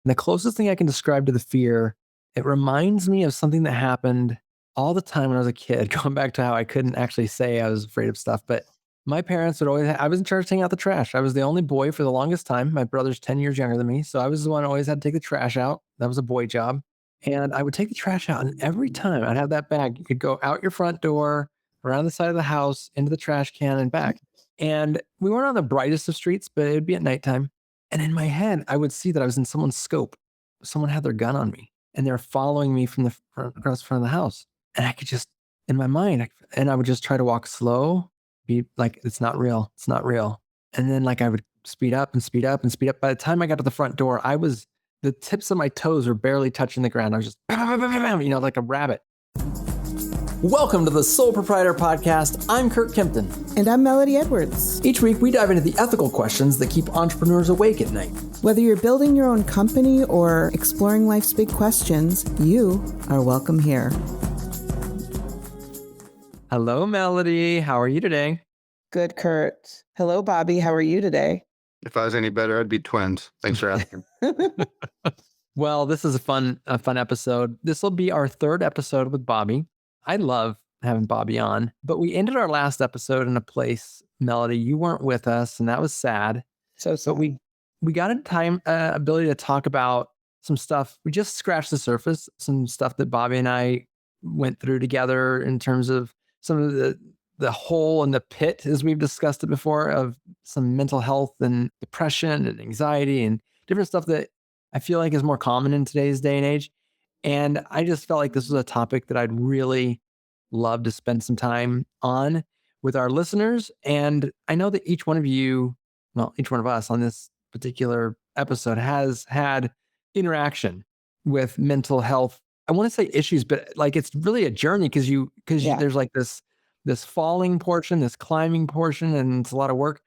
And the closest thing I can describe to the fear, it reminds me of something that happened all the time when I was a kid, going back to how I couldn't actually say I was afraid of stuff. But my parents would always, I was in charge of taking out the trash. I was the only boy for the longest time. My brother's 10 years younger than me. So I was the one who always had to take the trash out. That was a boy job. And I would take the trash out. And every time I'd have that bag, you could go out your front door, around the side of the house, into the trash can and back. And we weren't on the brightest of streets, but it would be at nighttime. And in my head, I would see that I was in someone's scope. Someone had their gun on me and they're following me from the front, across the front of the house. And I could just, in my mind, and I would just try to walk slow, be like, it's not real. It's not real. And then like I would speed up and speed up and speed up. By the time I got to the front door, the tips of my toes were barely touching the ground. I was just, like a rabbit. Welcome to the Sole Proprietor Podcast. I'm Curt Kempton. And I'm Melody Edwards. Each week, we dive into the ethical questions that keep entrepreneurs awake at night. Whether you're building your own company or exploring life's big questions, you are welcome here. Hello, Melody. How are you today? Good, Curt. Hello, Bobby. How are you today? If I was any better, I'd be twins. Thanks for asking. Well, this is a fun episode. This will be our third episode with Bobby. I love having Bobby on, but we ended our last episode in a place, Melody, you weren't with us, and that was sad. So But we got a ability to talk about some stuff. We just scratched the surface, some stuff that Bobby and I went through together in terms of some of the hole in the pit, as we've discussed it before, of some mental health and depression and anxiety and different stuff that I feel like is more common in today's day and age. And I just felt like this was a topic that I'd really love to spend some time on with our listeners. And I know that each one of us on this particular episode has had interaction with mental health. I want to say issues, but like it's really a journey because there's like this falling portion, this climbing portion, and it's a lot of work.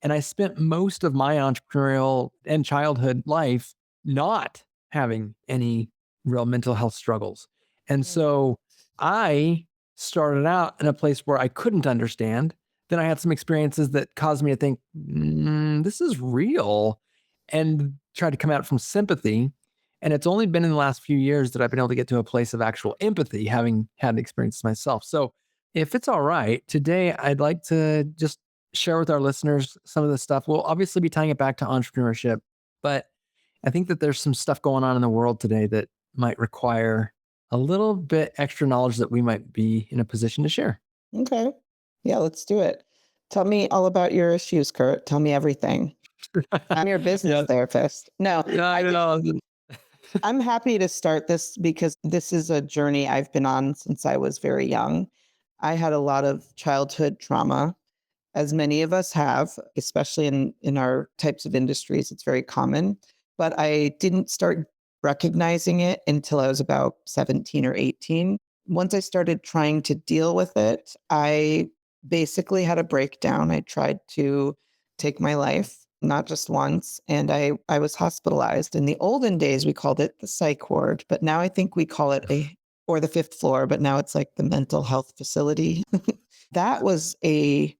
And I spent most of my entrepreneurial and childhood life not having any real mental health struggles. And so I started out in a place where I couldn't understand. Then I had some experiences that caused me to think, this is real, and tried to come out from sympathy. And it's only been in the last few years that I've been able to get to a place of actual empathy, having had experiences myself. So if it's all right, today I'd like to just share with our listeners some of the stuff. We'll obviously be tying it back to entrepreneurship, but I think that there's some stuff going on in the world today that might require a little bit extra knowledge that we might be in a position to share. Okay. Yeah, let's do it. Tell me all about your issues, Curt. Tell me everything. I'm your business therapist. No, I know. I'm happy to start this because this is a journey I've been on since I was very young. I had a lot of childhood trauma, as many of us have, especially in our types of industries. It's very common. But I didn't start recognizing it until I was about 17 or 18. Once I started trying to deal with it, I basically had a breakdown. I tried to take my life, not just once, and I was hospitalized. In the olden days, we called it the psych ward, but now I think we call it or the fifth floor, but now it's like the mental health facility. That was a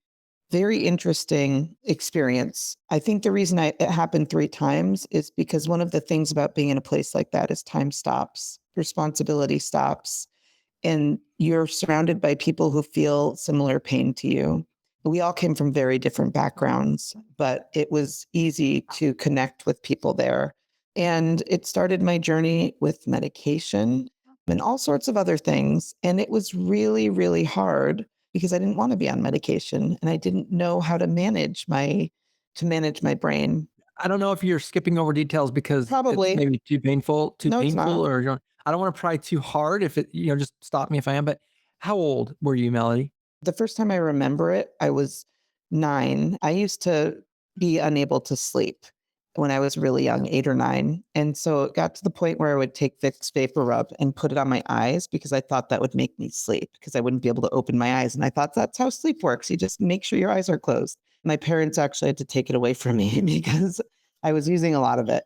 very interesting experience. I think the reason it happened 3 times is because one of the things about being in a place like that is time stops, responsibility stops, and you're surrounded by people who feel similar pain to you. We all came from very different backgrounds, but it was easy to connect with people there. And it started my journey with medication and all sorts of other things. And it was really, really hard because I didn't want to be on medication and I didn't know how to manage my brain. I don't know if you're skipping over details because Probably. it's maybe too painful, No, it's not. or I don't want to pry too hard if it, just stop me if I am. But how old were you, Melody? The first time I remember it, I was 9. I used to be unable to sleep when I was really young, 8 or 9. And so it got to the point where I would take Vicks Vapor Rub and put it on my eyes because I thought that would make me sleep because I wouldn't be able to open my eyes. And I thought that's how sleep works. You just make sure your eyes are closed. My parents actually had to take it away from me because I was using a lot of it.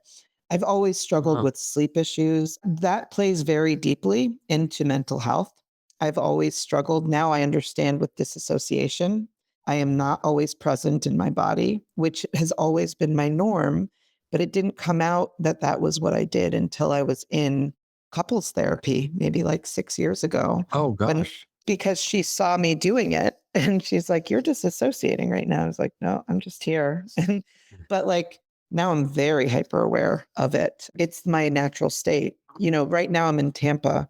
I've always struggled with sleep issues. That plays very deeply into mental health. I've always struggled. Now I understand with disassociation. I am not always present in my body, which has always been my norm. But it didn't come out that that was what I did until I was in couples therapy, maybe like 6 years ago. Oh When gosh. because she saw me doing it and she's like, "You're disassociating right now." I was like, "No, I'm just here." And but like now I'm very hyper aware of it. It's my natural state. Right now I'm in Tampa.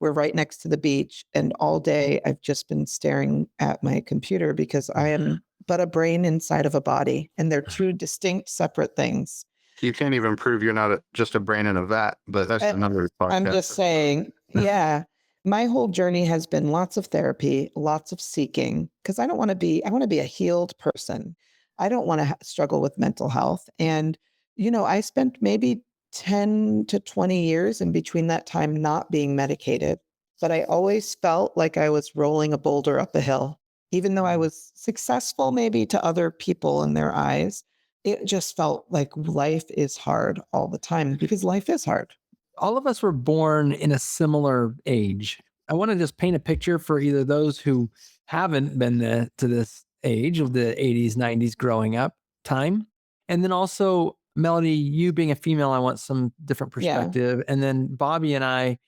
We're right next to the beach, and all day I've just been staring at my computer because I am but a brain inside of a body, and they're two distinct, separate things. You can't even prove you're not just a brain in a vat, but that's Uh, another I'm podcast. just saying, yeah. My whole journey has been lots of therapy, lots of seeking, because I want to be a healed person. I don't want to struggle with mental health. And, I spent maybe 10 to 20 years in between that time not being medicated, but I always felt like I was rolling a boulder up a hill. Even though I was successful, maybe to other people in their eyes, it just felt like life is hard all the time because life is hard. All of us were born in a similar age. I want to just paint a picture for either those who haven't been to this age of the 80s, 90s growing up time. And then also, Melody, you being a female, I want some different Yeah. perspective. And then Bobby and I,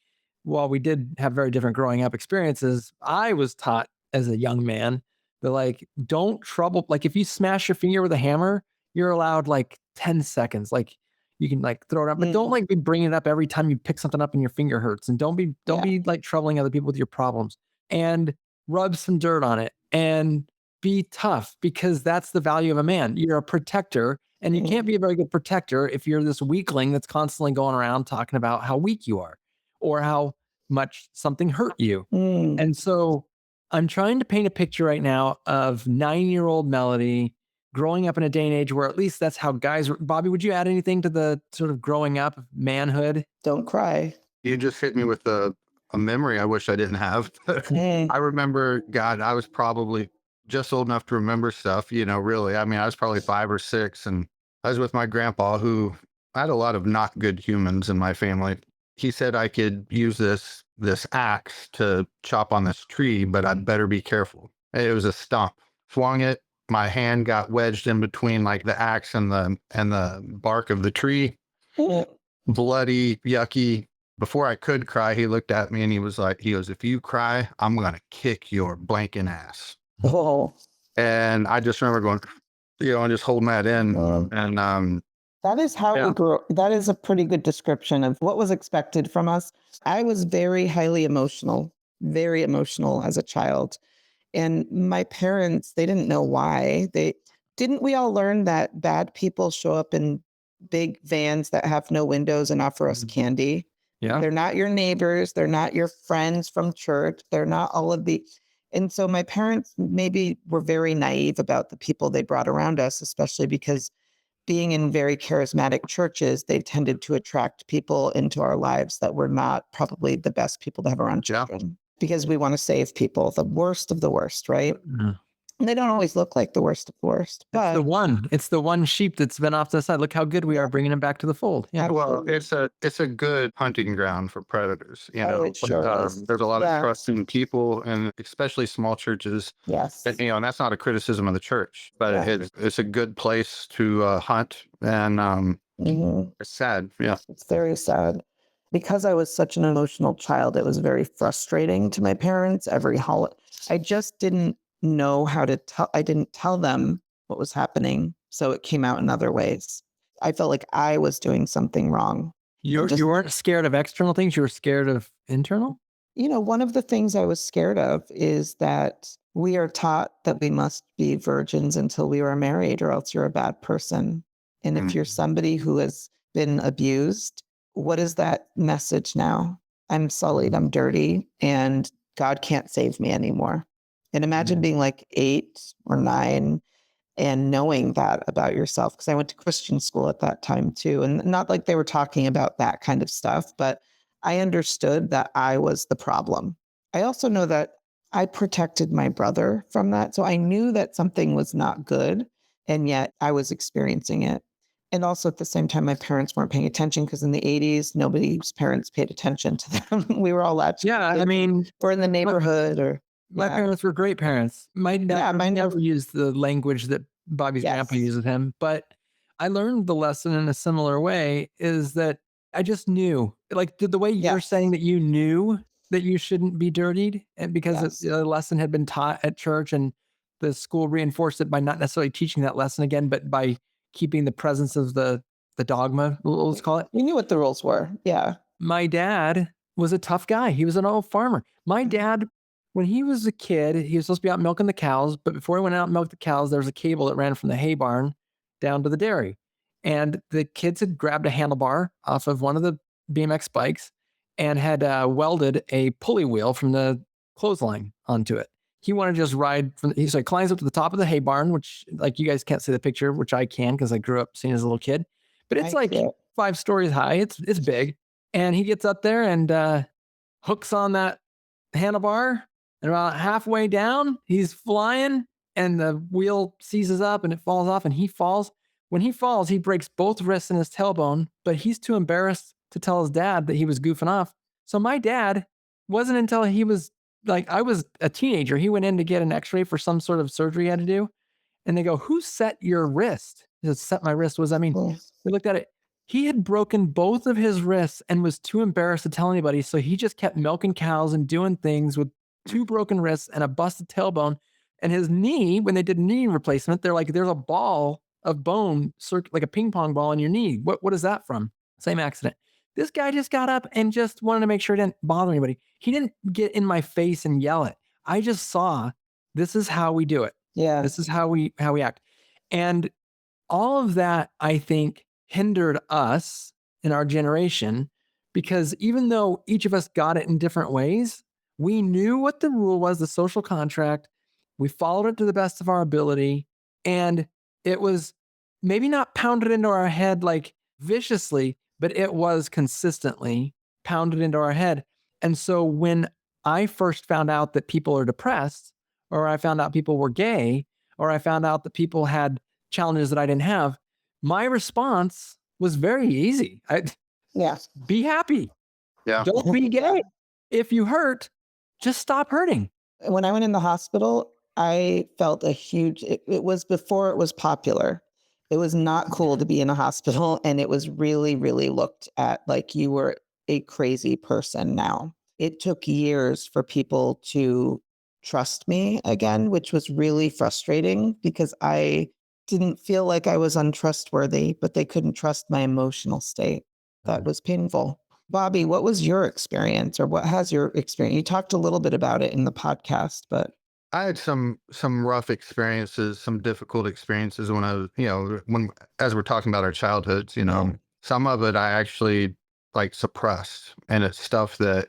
while we did have very different growing up experiences, I was taught as a young man that like, don't trouble, like if you smash your finger with a hammer, you're allowed like 10 seconds. Like you can like throw it up, but don't Mm, like be bringing it up every time you pick something up and your finger hurts. And don't yeah. be like troubling other people with your problems, and rub some dirt on it and be tough, because that's the value of a man. You're a protector, and you can't Mm, be a very good protector if you're this weakling that's constantly going around talking about how weak you are or how much something hurt you. mm. And so I'm trying to paint a picture right now of 9-year-old Melody growing up in a day and age where at least that's how guys were. Bobby, would you add anything to the sort of growing up of manhood? Don't cry. You just hit me with a memory I wish I didn't have. Mm, I remember, God, I was probably just old enough to remember stuff, really. I mean, I was probably 5 or 6, and I was with my grandpa, who I had a lot of not good humans in my family. He said I could use this axe to chop on this tree, but I'd better be careful. It was a stump. Swung it. My hand got wedged in between like the axe and the bark of the tree. mm. Bloody, yucky. Before I could cry, he looked at me and he goes, "If you cry, I'm going to kick your blanking ass." Oh, And I just remember going, and just holding that in. And, that is how we yeah, grew. That is a pretty good description of what was expected from us. I was very emotional as a child. And my parents, they didn't know why. We all learn that bad people show up in big vans that have no windows and offer us Mhm. candy. Yeah. They're not your neighbors, they're not your friends from church, they're not all of the and so my parents maybe were very naive about the people they brought around us, especially because being in very charismatic churches, they tended to attract people into our lives that were not probably the best people to have around yeah. children because we want to save people, the worst of the worst, right? Mhm. And they don't always look like the worst of the worst, It's the but one. It's the one sheep that's been off to the side. Look how good we yeah, are bringing him back to the fold. Yeah. Well, absolutely. it's a good hunting ground for predators. Oh, it sure is. There's a lot of Yeah. trust in people, and especially small churches. And, Yes. and that's not a criticism of the church, but Yeah. it's a good place to hunt. And Mhm. it's sad. Yeah. It's very sad. Because I was such an emotional child, it was very frustrating to my parents every holiday. I just didn't know how to tell I didn't tell them what was happening, so it came out in other ways. I felt like I was doing something wrong. And You just, weren't scared of external things. You were scared of internal. one of the things I was scared of is that we are taught that we must be virgins until we are married, or else you're a bad person. And if Mm. you're somebody who has been abused, what is that message now? I'm sullied, I'm dirty, and God can't save me anymore. And imagine Mhm. being like 8 or 9 and knowing that about yourself. Because I went to Christian school at that time too. And not like they were talking about that kind of stuff, but I understood that I was the problem. I also know that I protected my brother from that. So I knew that something was not good. And yet I was experiencing it. And also at the same time, my parents weren't paying attention because in the 80s, nobody's parents paid attention to them. We were all latchkey Yeah. I kids mean, or in the my, neighborhood or, my yeah. parents were great parents. My dad Yeah. Mine never never, used the language that Bobby's grandpa yes. used with him, but I learned the lesson in a similar way is that I just knew, like the way you're saying Yes. that you knew that you shouldn't be dirtied, and because Yes. the lesson had been taught at church and the school reinforced it by not necessarily teaching that lesson again, but by keeping the presence of the dogma, let's call it. We knew what the rules were. Yeah. My dad was a tough guy. He was an old farmer. My dad, when he was a kid, he was supposed to be out milking the cows, but before he went out and milked the cows, there was a cable that ran from the hay barn down to the dairy. And the kids had grabbed a handlebar off of one of the BMX bikes and had welded a pulley wheel from the clothesline onto it. He wanted to just ride from, so he climbs up to the top of the hay barn, which, like, you guys can't see the picture, which I can because I grew up seeing as a little kid, but it's I see like it. 5 stories high. It's big. And he gets up there and hooks on that handlebar. And about halfway down, he's flying and the wheel seizes up and it falls off and he falls. When he falls, he breaks both wrists and his tailbone, but he's too embarrassed to tell his dad that he was goofing off. So my dad wasn't until he was like, I was a teenager, he went in to get an x-ray for some sort of surgery he had to do. And they go, "Who set your wrist?" He said, "Set my wrist." What does that mean? Mm. We looked at it. He had broken both of his wrists and was too embarrassed to tell anybody. So he just kept milking cows and doing things with 2 broken wrists and a busted tailbone. And his knee, when they did knee replacement, they're like, there's a ball of bone, like a ping pong ball in your knee. What is that from? Same accident. This guy just got up and just wanted to make sure he didn't bother anybody. He didn't get in my face and yell it. I just saw, this is how we do it. Yeah. This is how we act. And all of that, I think, hindered us in our generation because even though each of us got it in different ways, we knew what the rule was, the social contract. We followed it to the best of our ability. And it was maybe not pounded into our head like viciously, but it was consistently pounded into our head. And so when I first found out that people are depressed, or I found out people were gay, or I found out that people had challenges that I didn't have, my response was very easy. Yeah. Be happy. Yeah. Don't be gay. If you hurt, just stop hurting. When I went in the hospital, I felt a huge, it was before it was popular. It was not cool to be in a hospital. And it was really, really looked at like you were a crazy person now. It took years for people to trust me again, which was really frustrating because I didn't feel like I was untrustworthy, but they couldn't trust my emotional state. That was painful. Bobby, what was your experience or what has your experience? You talked a little bit about it in the podcast, but I had some rough experiences, some difficult experiences when I was, when as we're talking about our childhoods, some of it I actually like suppressed, and it's stuff that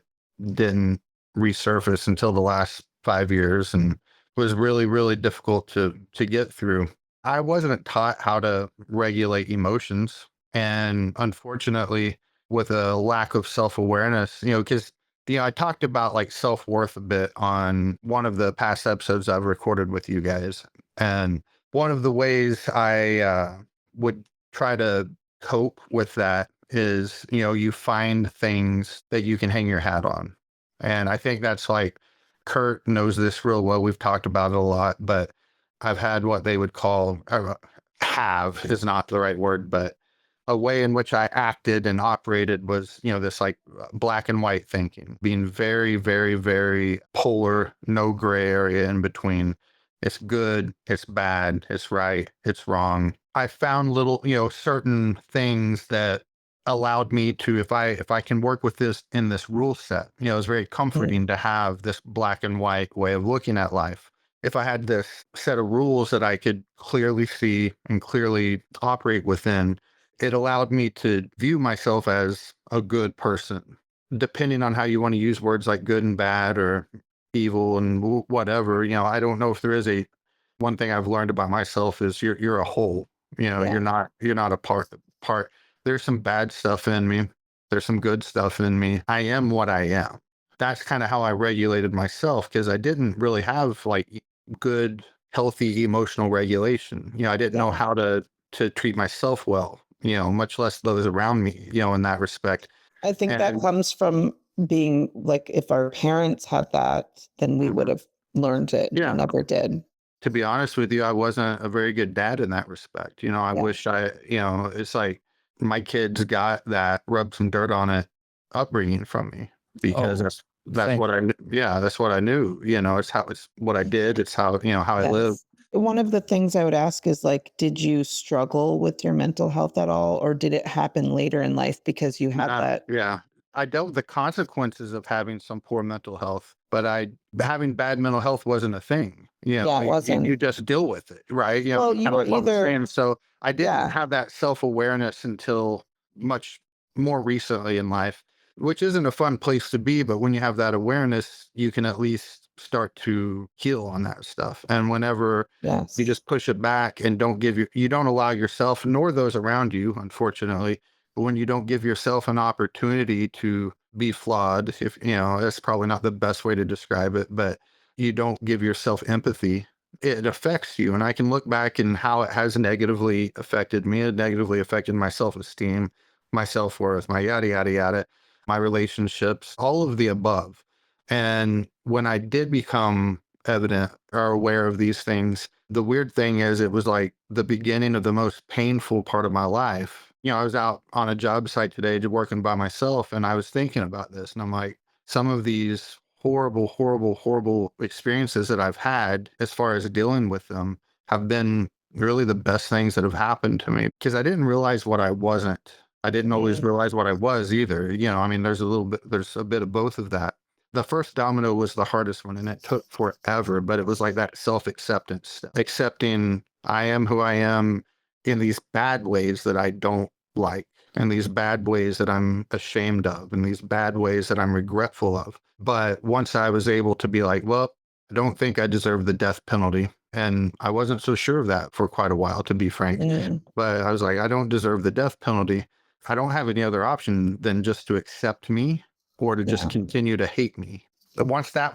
didn't resurface until the last 5 years, and was really, really difficult to get through. I wasn't taught how to regulate emotions, and unfortunately, with a lack of self-awareness, because I talked about like self-worth a bit on one of the past episodes I've recorded with you guys. And one of the ways I would try to cope with that is, you find things that you can hang your hat on. And I think that's like, Curt knows this real well. We've talked about it a lot, but I've had what they would call, have is not the right word, but a way in which I acted and operated was, this like black and white thinking, being very, very, very polar, no gray area in between. It's good, it's bad, it's right, it's wrong. I found little, certain things that allowed me to, if I can work with this in this rule set, it's very comforting to have this black and white way of looking at life. If I had this set of rules that I could clearly see and clearly operate within, it allowed me to view myself as a good person, depending on how you want to use words like good and bad or evil and whatever. I don't know if there is one thing I've learned about myself is you're a whole. Yeah. You're not a part. There's some bad stuff in me. There's some good stuff in me. I am what I am. That's kind of how I regulated myself, because I didn't really have like good, healthy emotional regulation. I didn't know how to treat myself well, much less those around me, in that respect. I think that comes from being like, if our parents had that, then we would have learned it. Yeah. We never did. to be honest with you, I wasn't a very good dad in that respect. I Yeah. wish it's like my kids got that rub some dirt on it upbringing from me because Oh, that's same. what yeah, that's what I knew. It's what I did. It's how I lived. Yes. One of the things I would ask is like, did you struggle with your mental health at all, or did it happen later in life because you had that? Yeah. I dealt with the consequences of having some poor mental health, but having bad mental health wasn't a thing. Yeah, it You wasn't. just deal with it, right? Well, Kind you of were like what we're either, saying. So I didn't yeah, have that self-awareness until much more recently in life, which isn't a fun place to be. But when you have that awareness, you can at least start to heal on that stuff. And whenever you yes, just push it back and you don't allow yourself nor those around you, unfortunately, but when you don't give yourself an opportunity to be flawed, if that's probably not the best way to describe it, but you don't give yourself empathy, it affects you. And I can look back and how it has negatively affected me. It negatively affected my self-esteem, my self-worth, my yada, yada, yada, my relationships, all of the above. And when I did become evident or aware of these things, the weird thing is it was like the beginning of the most painful part of my life. I was out on a job site today working by myself, and I was thinking about this, and I'm like, some of these horrible, horrible, horrible experiences that I've had as far as dealing with them have been really the best things that have happened to me because I didn't realize what I wasn't. I didn't always mm, realize what I was either. I mean, there's a bit of both of that. The first domino was the hardest one, and it took forever, but it was like that self-acceptance stuff. Accepting I am who I am in these bad ways that I don't like, and these bad ways that I'm ashamed of, and these bad ways that I'm regretful of. But once I was able to be like, well, I don't think I deserve the death penalty. And I wasn't so sure of that for quite a while, to be frank. mm, But I was like, I don't deserve the death penalty. I don't have any other option than just to accept me or to just yeah. continue to hate me. But once that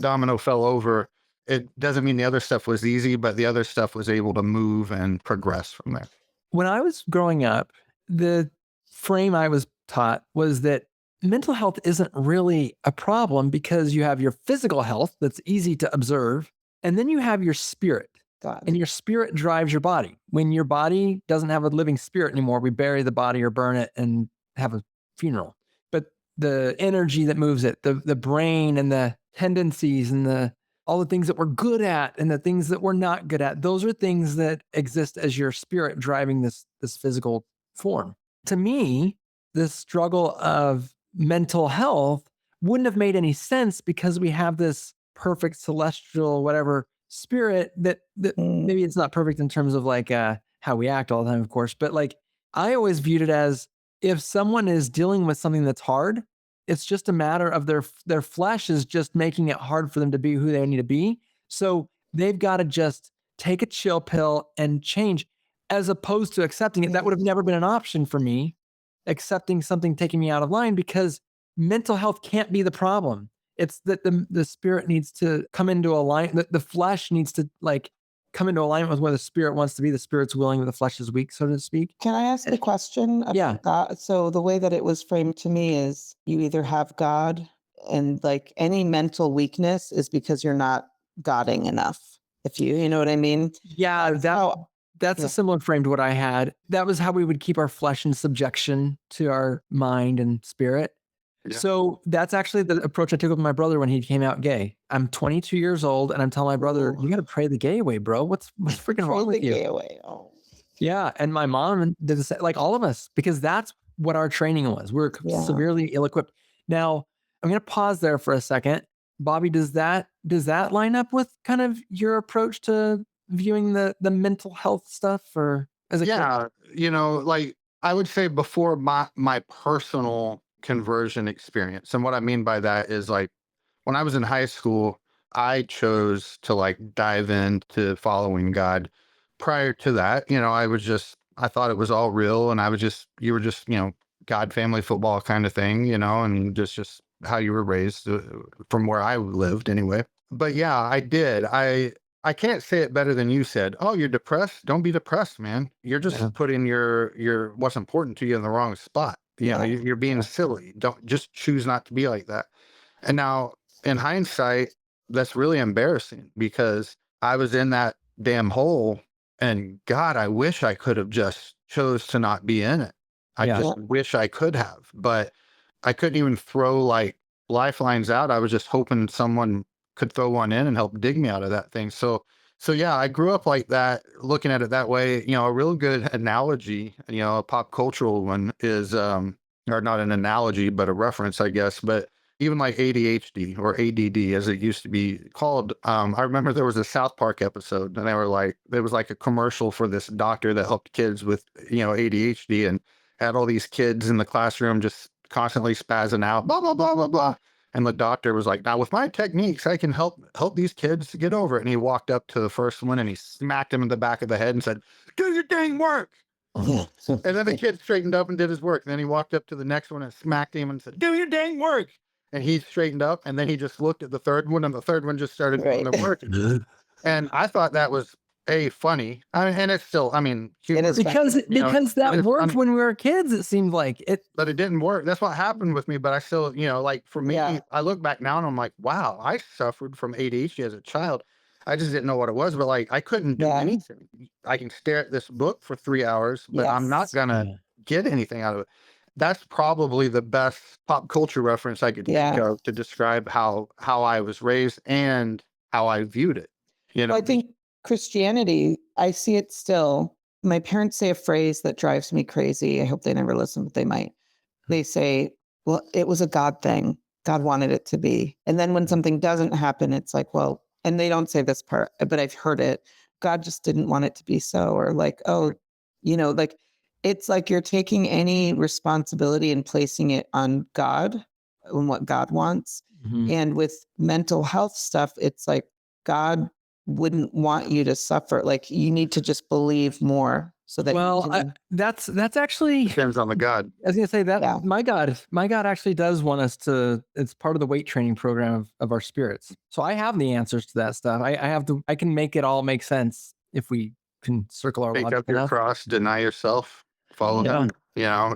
domino fell over, it doesn't mean the other stuff was easy, but the other stuff was able to move and progress from there. When I was growing up, the frame I was taught was that mental health isn't really a problem because you have your physical health that's easy to observe, and then you have your spirit, God. and your spirit drives your body. When your body doesn't have a living spirit anymore, we bury the body or burn it and have a funeral. But the energy that moves it, the brain and the tendencies and the all the things that we're good at and the things that we're not good at, those are things that exist as your spirit driving this physical form. To me, the struggle of mental health wouldn't have made any sense because we have this perfect celestial whatever spirit that Mm, maybe it's not perfect in terms of like how we act all the time, of course, but like I always viewed it as if someone is dealing with something that's hard, it's just a matter of their flesh is just making it hard for them to be who they need to be. So they've got to just take a chill pill and change, as opposed to accepting it. That would have yes. never been an option for me, accepting something taking me out of line because mental health can't be the problem. It's that the spirit needs to come into alignment. The flesh needs to like come into alignment with where the spirit wants to be. The spirit's willing, but the flesh is weak, so to speak. Can I ask a question Yeah. about that? So the way that it was framed to me is you either have God and like any mental weakness is because you're not godding enough. If you know what I mean? Yeah, That's how, that's a yeah. similar frame to what I had. That was how we would keep our flesh in subjection to our mind and spirit. Yeah. So that's actually the approach I took with my brother when he came out gay. I'm 22 years old and I'm telling my brother, Ooh, "You got to pray the gay away, bro. What's freaking pray wrong the with you?" gay away. Oh, Yeah, and my mom did the same, like all of us, because that's what our training was. We're yeah. severely ill-equipped. Now, I'm going to pause there for a second. Bobby, does that line up with kind of your approach to viewing the mental health stuff, or as a kid? Yeah, like I would say before my personal conversion experience. And what I mean by that is like when I was in high school, I chose to like dive into following God. Prior to that, I thought it was all real and you were just, God family football kind of thing, and just how you were raised from where I lived anyway. But yeah, I did. I can't say it better than you said. Oh, you're depressed? Don't be depressed, man. You're Yeah. just putting your what's important to you in the wrong spot. Yeah. You're being silly. Don't just choose not to be like that. And now in hindsight, that's really embarrassing because I was in that damn hole, and God, I wish I could have just chose to not be in it. I Yeah. just wish I could have, but I couldn't even throw like lifelines out. I was just hoping someone could throw one in and help dig me out of that thing. So yeah, I grew up like that, looking at it that way. A real good analogy, a pop cultural one is, or not an analogy, but a reference, I guess. But even like ADHD or ADD, as it used to be called. I remember there was a South Park episode, and there was like a commercial for this doctor that helped kids with, ADHD, and had all these kids in the classroom just constantly spazzing out, blah, blah, blah, blah, blah. And the doctor was like, now with my techniques, I can help these kids to get over it. And he walked up to the first one and he smacked him in the back of the head and said, do your dang work. And then the kid straightened up and did his work. And then he walked up to the next one and smacked him and said, do your dang work. And he straightened up, and then he just looked at the third one, and the third one just started doing the work. And I thought that was funny. I mean, and it's still, I mean, It is because that worked when we were kids. It seemed like it, but it didn't work. That's what happened with me. But I still, like for me, Yeah. I look back now and I'm like, wow, I suffered from ADHD as a child. I just didn't know what it was, but like I couldn't do Yeah. anything. I can stare at this book for 3 hours, but I'm not Yes. gonna get anything out of it. That's probably the best pop culture reference I could think Yeah. of to describe how I was raised and how I viewed it. Well, I think Christianity, I see it still. My parents say a phrase that drives me crazy. I hope they never listen, but they might. They say, well, it was a God thing. God wanted it to be. And then when something doesn't happen, it's like, well, and they don't say this part, but I've heard it. God just didn't want it to be so. Or like, oh, like it's like you're taking any responsibility and placing it on God and what God wants. And with mental health stuff, it's like God wouldn't want you to suffer. Like you need to just believe more so that well, you can, that's actually, depends on the God. I was gonna say that Yeah. my God actually does want us to. It's part of the weight training program of our spirits. So I have the answers to that stuff. I can make it all make sense if we can circle our Take logic up your enough. cross, deny yourself, follow Yeah. him.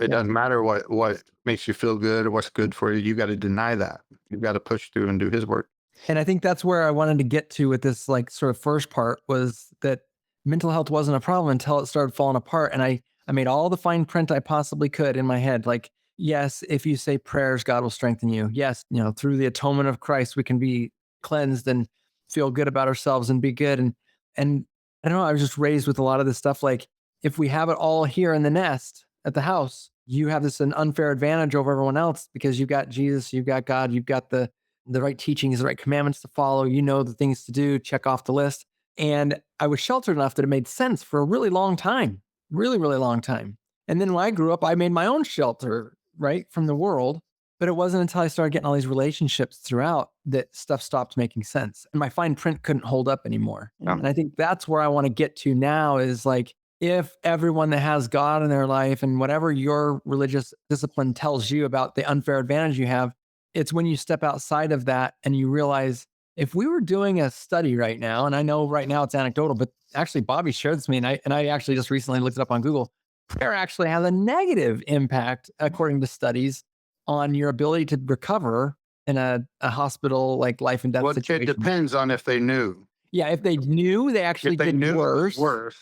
It doesn't matter what makes you feel good or what's good for you. You got to deny that. You've got to push through and do his work. And I think that's where I wanted to get to with this like sort of first part was that mental health wasn't a problem until it started falling apart. And I made all the fine print I possibly could in my head. Like, yes, if you say prayers, God will strengthen you. Yes, through the atonement of Christ, we can be cleansed and feel good about ourselves and be good. And I don't know, I was just raised with a lot of this stuff. Like, if we have it all here in the nest at the house, you have an unfair advantage over everyone else because you've got Jesus, you've got God, you've got the right teachings, the right commandments to follow, the things to do, check off the list. And I was sheltered enough that it made sense for a really long time, really, really long time. And then when I grew up, I made my own shelter, right, from the world. But it wasn't until I started getting all these relationships throughout that stuff stopped making sense. And my fine print couldn't hold up anymore. And I think that's where I want to get to now is like, if everyone that has God in their life and whatever your religious discipline tells you about the unfair advantage you have, it's when you step outside of that and you realize if we were doing a study right now, and I know right now it's anecdotal, but actually Bobby shared this with me, and I actually just recently looked it up on Google. Prayer actually has a negative impact, according to studies, on your ability to recover in a hospital like life and death Well, it situation. depends on if they knew. Yeah, if they knew, they actually If they did knew it was worse. worse.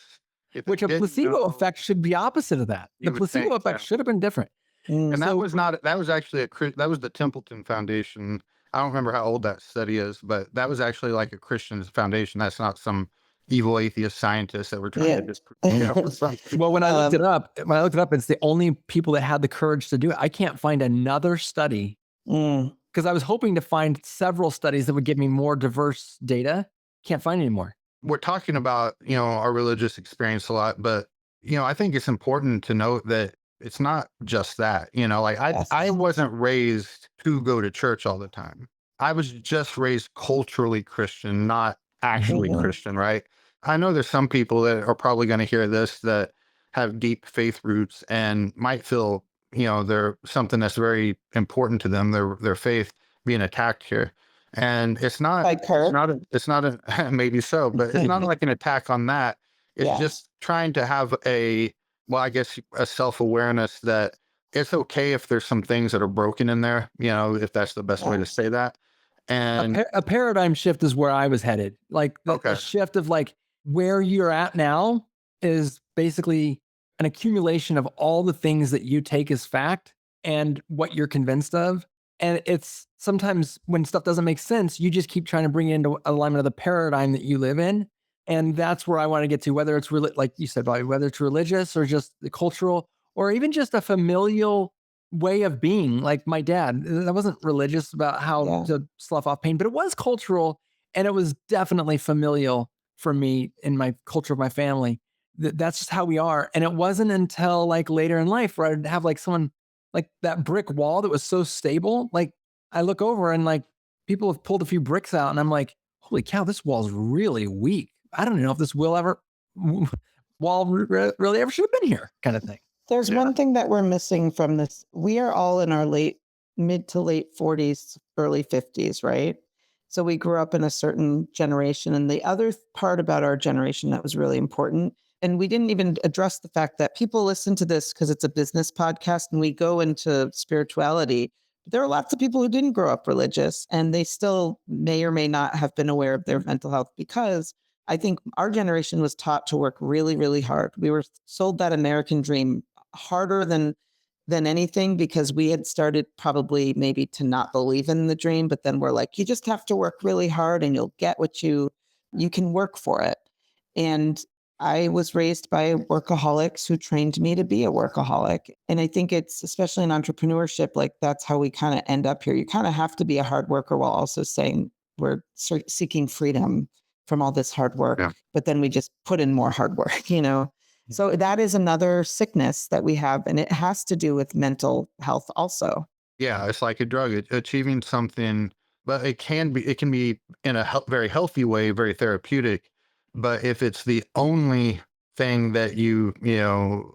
If they Which a didn't placebo know, effect should be opposite of that. The you would placebo think, effect yeah. should have been different. And that So- was not, that was actually that was the Templeton Foundation. I don't remember how old that study is, but that was actually like a Christian foundation. That's not some evil atheist scientist that were trying to just, Well, when I looked it up, it's the only people that had the courage to do it. I can't find another study because I was hoping to find several studies that would give me more diverse data. Can't find any more. We're talking about, our religious experience a lot, but, I think it's important to note that it's not just that, like Yes. I wasn't raised to go to church all the time. I was just raised culturally Christian, not actually Christian, right? I know there's some people that are probably going to hear this that have deep faith roots and might feel, they're something that's very important to them, their faith being attacked here. And it's not, Like Curt? it's not a, maybe so, but it's not like an attack on that. It's Yeah. just trying to have a self-awareness that it's okay if there's some things that are broken in there, if that's the best way to say that. And A paradigm shift is where I was headed. Like the okay, shift of like where you're at now is basically an accumulation of all the things that you take as fact and what you're convinced of. And it's sometimes when stuff doesn't make sense, you just keep trying to bring it into alignment of the paradigm that you live in. And that's where I want to get to, whether it's really, like you said, Bobby, whether it's religious or just the cultural or even just a familial way of being. Like my dad, I wasn't religious about how Yeah. to slough off pain, but it was cultural and it was definitely familial for me in my culture of my family. That's just how we are. And it wasn't until like later in life where I'd have like someone like that brick wall that was so stable. Like I look over and like people have pulled a few bricks out and I'm like, holy cow, this wall's really weak. I don't know if this will ever wall really ever should have been here, kind of thing. There's yeah, one thing that we're missing from this. We are all in our mid to late 40s, early 50s, right? So we grew up in a certain generation. And the other part about our generation that was really important, and we didn't even address the fact that people listen to this because it's a business podcast and we go into spirituality. But there are lots of people who didn't grow up religious and they still may or may not have been aware of their mental health because I think our generation was taught to work really, really hard. We were sold that American dream harder than anything because we had started probably maybe to not believe in the dream, but then we're like, you just have to work really hard and you'll get what you can work for it. And I was raised by workaholics who trained me to be a workaholic. And I think it's especially in entrepreneurship, like that's how we kind of end up here. You kind of have to be a hard worker while also saying we're seeking freedom from all this hard yeah. work, but then we just put in more hard work, you know? So that is another sickness that we have, and it has to do with mental health also. Yeah, it's like a drug. Achieving something, but it can be in a very healthy way, very therapeutic. But if it's the only thing that you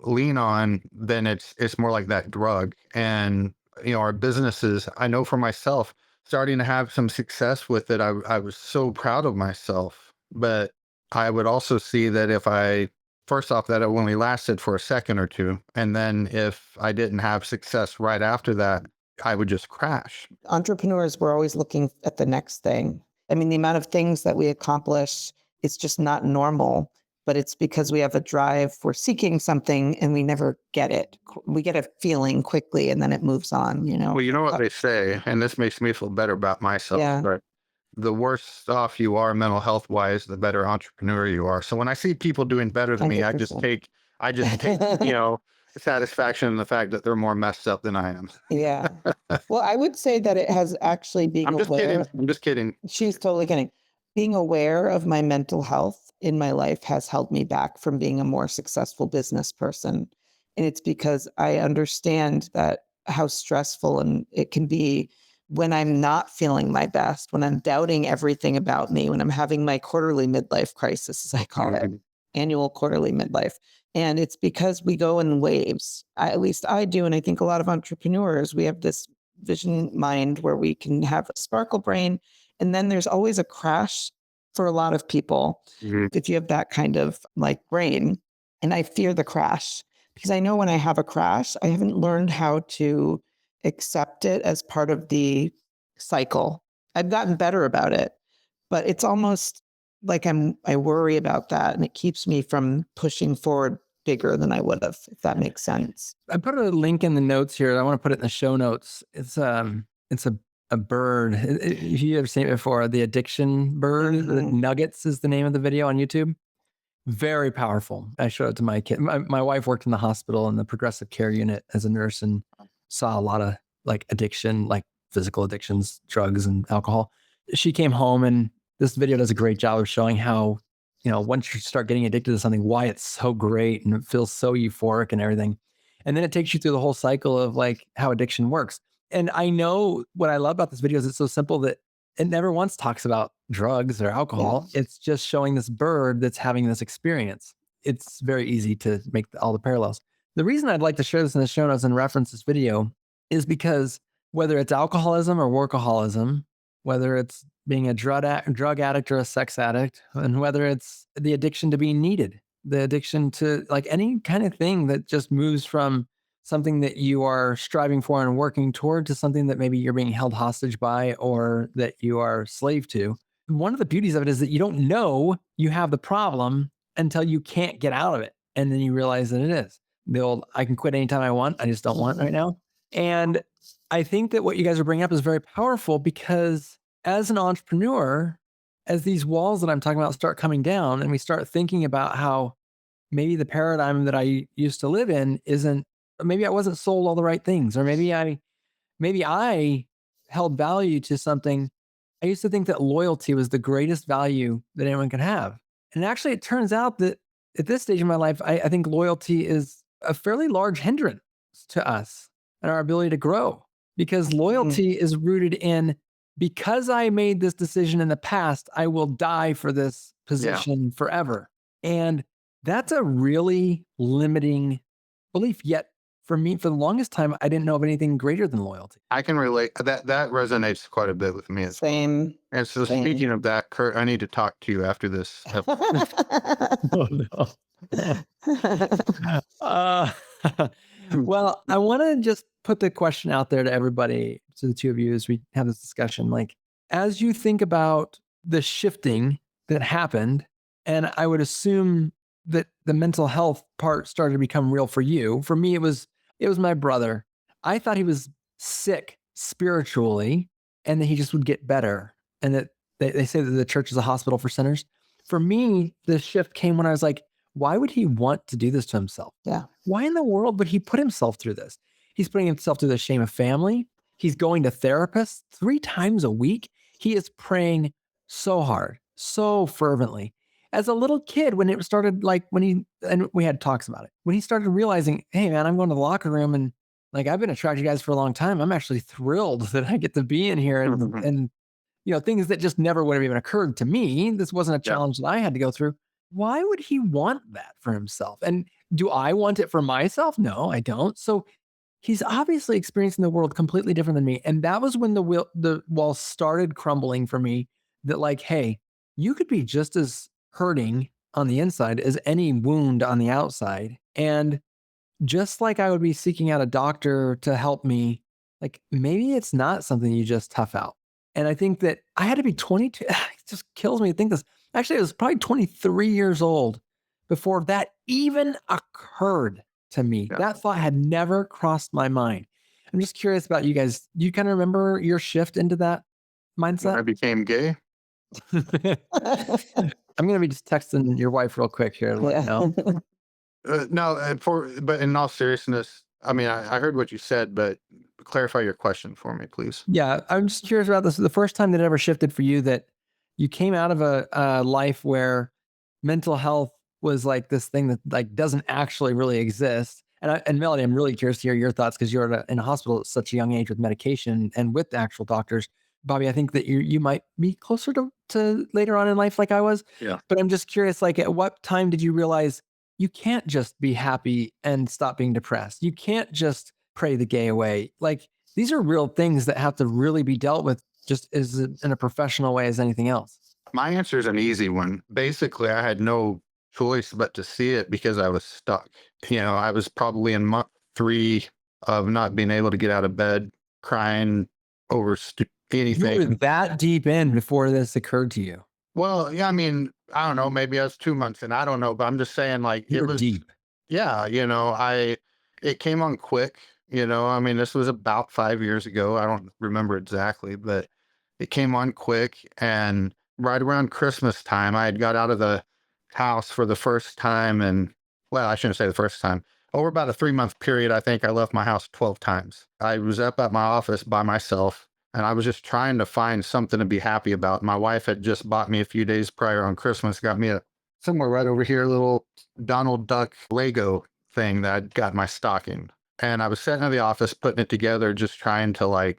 lean on, then it's more like that drug. And our businesses, I know for myself, starting to have some success with it, I was so proud of myself. But I would also see that if I first off, that it only lasted for a second or two. And then if I didn't have success right after that, I would just crash. Entrepreneurs, we're always looking at the next thing. I mean, the amount of things that we accomplish, it's just not normal, but it's because we have a drive for seeking something and we never get it. We get a feeling quickly and then it moves on, you know? Well, you know what they say, and this makes me feel better about myself, Yeah. but the worse off you are mental health wise, the better entrepreneur you are. So when I see people doing better than me, I just take, 100%. satisfaction in the fact that they're more messed up than I am. Yeah. Well, I would say that it has actually being I'm just kidding. aware. I'm just kidding. She's totally kidding. Being aware of my mental health in my life has held me back from being a more successful business person. And it's because I understand that how stressful and it can be when I'm not feeling my best, when I'm doubting everything about me, when I'm having my quarterly midlife crisis, as I call it, Mhm. annual quarterly midlife. And it's because we go in waves. At least I do. And I think a lot of entrepreneurs, we have this vision mind where we can have a sparkle brain. And then there's always a crash for a lot of people Mhm. if you have that kind of like brain. And I fear the crash because I know when I have a crash, I haven't learned how to accept it as part of the cycle. I've gotten better about it, but it's almost like I worry about that and it keeps me from pushing forward bigger than I would have, if that makes sense. I put a link in the notes here. I want to put it in the show notes. It's a bird. If you ever seen it before, the addiction bird. The Mhm. Nuggets is the name of the video on YouTube. Very powerful. I showed it to my kid. My wife worked in the hospital in the progressive care unit as a nurse and saw a lot of like addiction, like physical addictions, drugs and alcohol. She came home and this video does a great job of showing how, once you start getting addicted to something, why it's so great and it feels so euphoric and everything. And then it takes you through the whole cycle of like how addiction works. And I know what I love about this video is it's so simple that it never once talks about drugs or Yeah. alcohol. It's just showing this bird that's having this experience. It's very easy to make all the parallels. The reason I'd like to share this in the show notes and reference this video is because whether it's alcoholism or workaholism, whether it's being a drug addict or a sex addict, and whether it's the addiction to being needed, the addiction to like any kind of thing that just moves from something that you are striving for and working toward to something that maybe you're being held hostage by or that you are slave to. One of the beauties of it is that you don't know you have the problem until you can't get out of it. And then you realize that it is the old, I can quit anytime I want. I just don't want it right now. And I think that what you guys are bringing up is very powerful because as an entrepreneur, as these walls that I'm talking about start coming down and we start thinking about how maybe the paradigm that I used to live in isn't, maybe I wasn't sold all the right things, or maybe I held value to something. I used to think that loyalty was the greatest value that anyone could have. And actually, it turns out that at this stage in my life, I think loyalty is a fairly large hindrance to us and our ability to grow because Mhm. loyalty is rooted in because I made this decision in the past, I will die for this Yeah. position forever. And that's a really limiting belief. Yet for me, for the longest time, I didn't know of anything greater than loyalty. I can relate. That resonates quite a bit with me as well. Same, And so same. speaking of that, Kurt, I need to talk to you after this. Oh no. Uh, well, I want to just put the question out there to everybody, to the two of you, as we have this discussion. Like, as you think about the shifting that happened, and I would assume that the mental health part started to become real for you. For me, it was my brother. I thought he was sick spiritually, and that he just would get better, and that they say that the church is a hospital for sinners. For me, the shift came when I was like, why would he want to do this to himself? Yeah. Why in the world would he put himself through this? He's putting himself through the shame of family. He's going to therapists 3 times a week. He is praying so hard, so fervently. As a little kid, when it started, like when he, and we had talks about it, when he started realizing, hey, man, I'm going to the locker room and like I've been attracted to you guys for a long time. I'm actually thrilled that I get to be in here and things that just never would have even occurred to me. This wasn't a Yeah. challenge that I had to go through. Why would he want that for himself? And do I want it for myself? No, I don't. So he's obviously experiencing the world completely different than me. And that was when the wall started crumbling for me that like, hey, you could be just as hurting on the inside as any wound on the outside. And just like I would be seeking out a doctor to help me, like maybe it's not something you just tough out. And I think that I had to be 22. It just kills me to think this. Actually, I was probably 23 years old before that even occurred to me. Yeah. That thought had never crossed my mind. I'm just curious about you guys. Do you kind of remember your shift into that When I mindset? became gay. I'm going to be just texting your wife real quick here to let you Yeah. know. No, but in all seriousness, I mean, I heard what you said, but clarify your question for me, please. Yeah, I'm just curious about this. The first time that it ever shifted for you that you came out of a life where mental health was like this thing that like doesn't actually really exist. And Melody, I'm really curious to hear your thoughts because you're in a hospital at such a young age with medication and with the actual doctors. Bobby, I think that you might be closer to later on in life like I was. Yeah. But I'm just curious, like at what time did you realize you can't just be happy and stop being depressed? You can't just pray the gay away. Like these are real things that have to really be dealt with just as in a professional way as anything else. My answer is an easy one. Basically, I had no choice but to see it because I was stuck. I was probably in month 3 of not being able to get out of bed, crying over You were anything. that deep in before this occurred to you. Well, yeah, I mean, I don't know, maybe I was 2 months and I don't know, but I'm just saying like You it were was, deep. yeah, it came on quick, I mean, this was about 5 years ago. I don't remember exactly, but it came on quick. And right around Christmas time, I had got out of the house for the first time. And well, I shouldn't say the first time. Over about a 3-month period, I think I left my house 12 times. I was up at my office by myself and I was just trying to find something to be happy about. My wife had just bought me a few days prior on Christmas, got me somewhere right over here, a little Donald Duck Lego thing that I'd got in my stocking. And I was sitting in the office putting it together, just trying to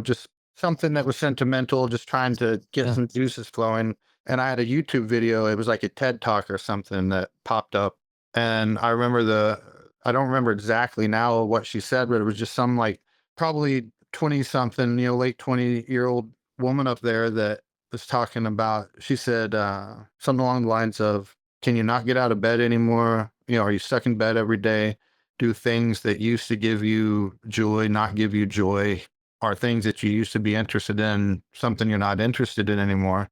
just something that was sentimental, just trying to get Yeah. some juices flowing. And I had a YouTube video. It was like a TED Talk or something that popped up. And I don't remember exactly now what she said, but it was just some like probably 20 something, late 20-year-old woman up there that was talking about, she said something along the lines of, can you not get out of bed anymore? Are you stuck in bed every day? Do things that used to give you joy not give you joy? Are things that you used to be interested in something you're not interested in anymore?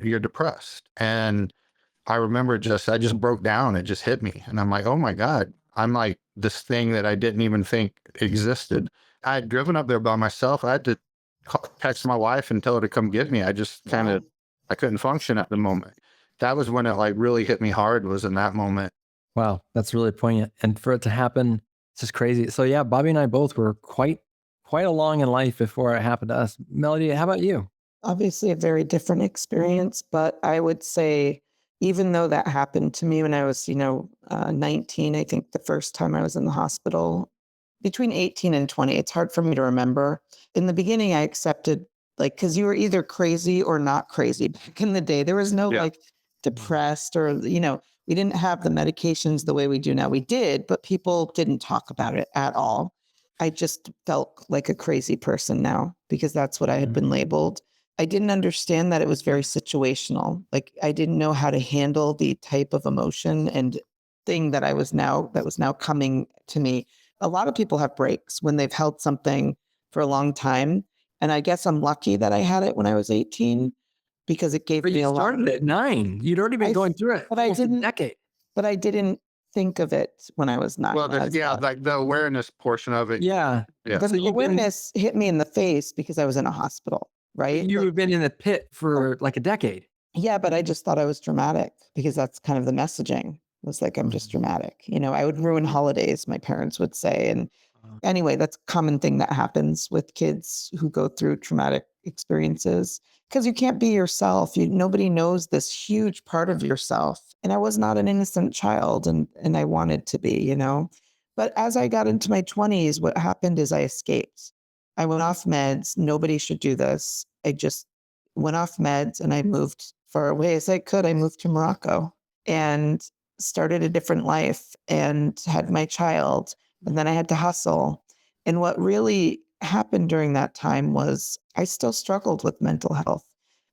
You're depressed. And I remember I just broke down. It just hit me. And I'm like, oh my God, I'm like this thing that I didn't even think existed. I had driven up there by myself. I had to text my wife and tell her to come get me. I just Wow. I couldn't function at the moment. That was when it like really hit me hard, was in that moment. Wow, that's really poignant. And for it to happen, it's just crazy. So yeah, Bobby and I both were quite along in life before it happened to us. Melody, how about you? Obviously, a very different experience, but I would say, even though that happened to me when I was, 19, I think the first time I was in the hospital, between 18 and 20, it's hard for me to remember. In the beginning, I accepted, like, because you were either crazy or not crazy back in the day. There was no Yeah. like depressed or, we didn't have the medications the way we do now. We did, but people didn't talk about it at all. I just felt like a crazy person now because that's what I had Mhm. been labeled. I didn't understand that it was very situational. Like I didn't know how to handle the type of emotion and thing that was now coming to me. A lot of people have breaks when they've held something for a long time. And I guess I'm lucky that I had it when I was 18 because it gave But me you a lot. started at 9. You'd already been I, going through it but I almost a didn't, decade. but I didn't think of it when I was Well, 9 as that. like the awareness portion of it. Yeah. Yeah. The So awareness hit me in the face because I was in a hospital, right? you've Like, been in the pit for like a decade. yeah, but I just thought I was dramatic because that's kind of the messaging. It was like I'm just Mhm. dramatic. I would ruin holidays, my parents would say. And Uh, anyway, that's a common thing that happens with kids who go through traumatic experiences because you can't be yourself. Nobody knows this huge part of yourself. And I was not an innocent child and I wanted to be. But as I got into my 20s, what happened is I escaped. I went off meds. Nobody should do this. I just went off meds and I moved far away as I could. I moved to Morocco and started a different life and had my child. And then I had to hustle. And what really happened during that time was I still struggled with mental health.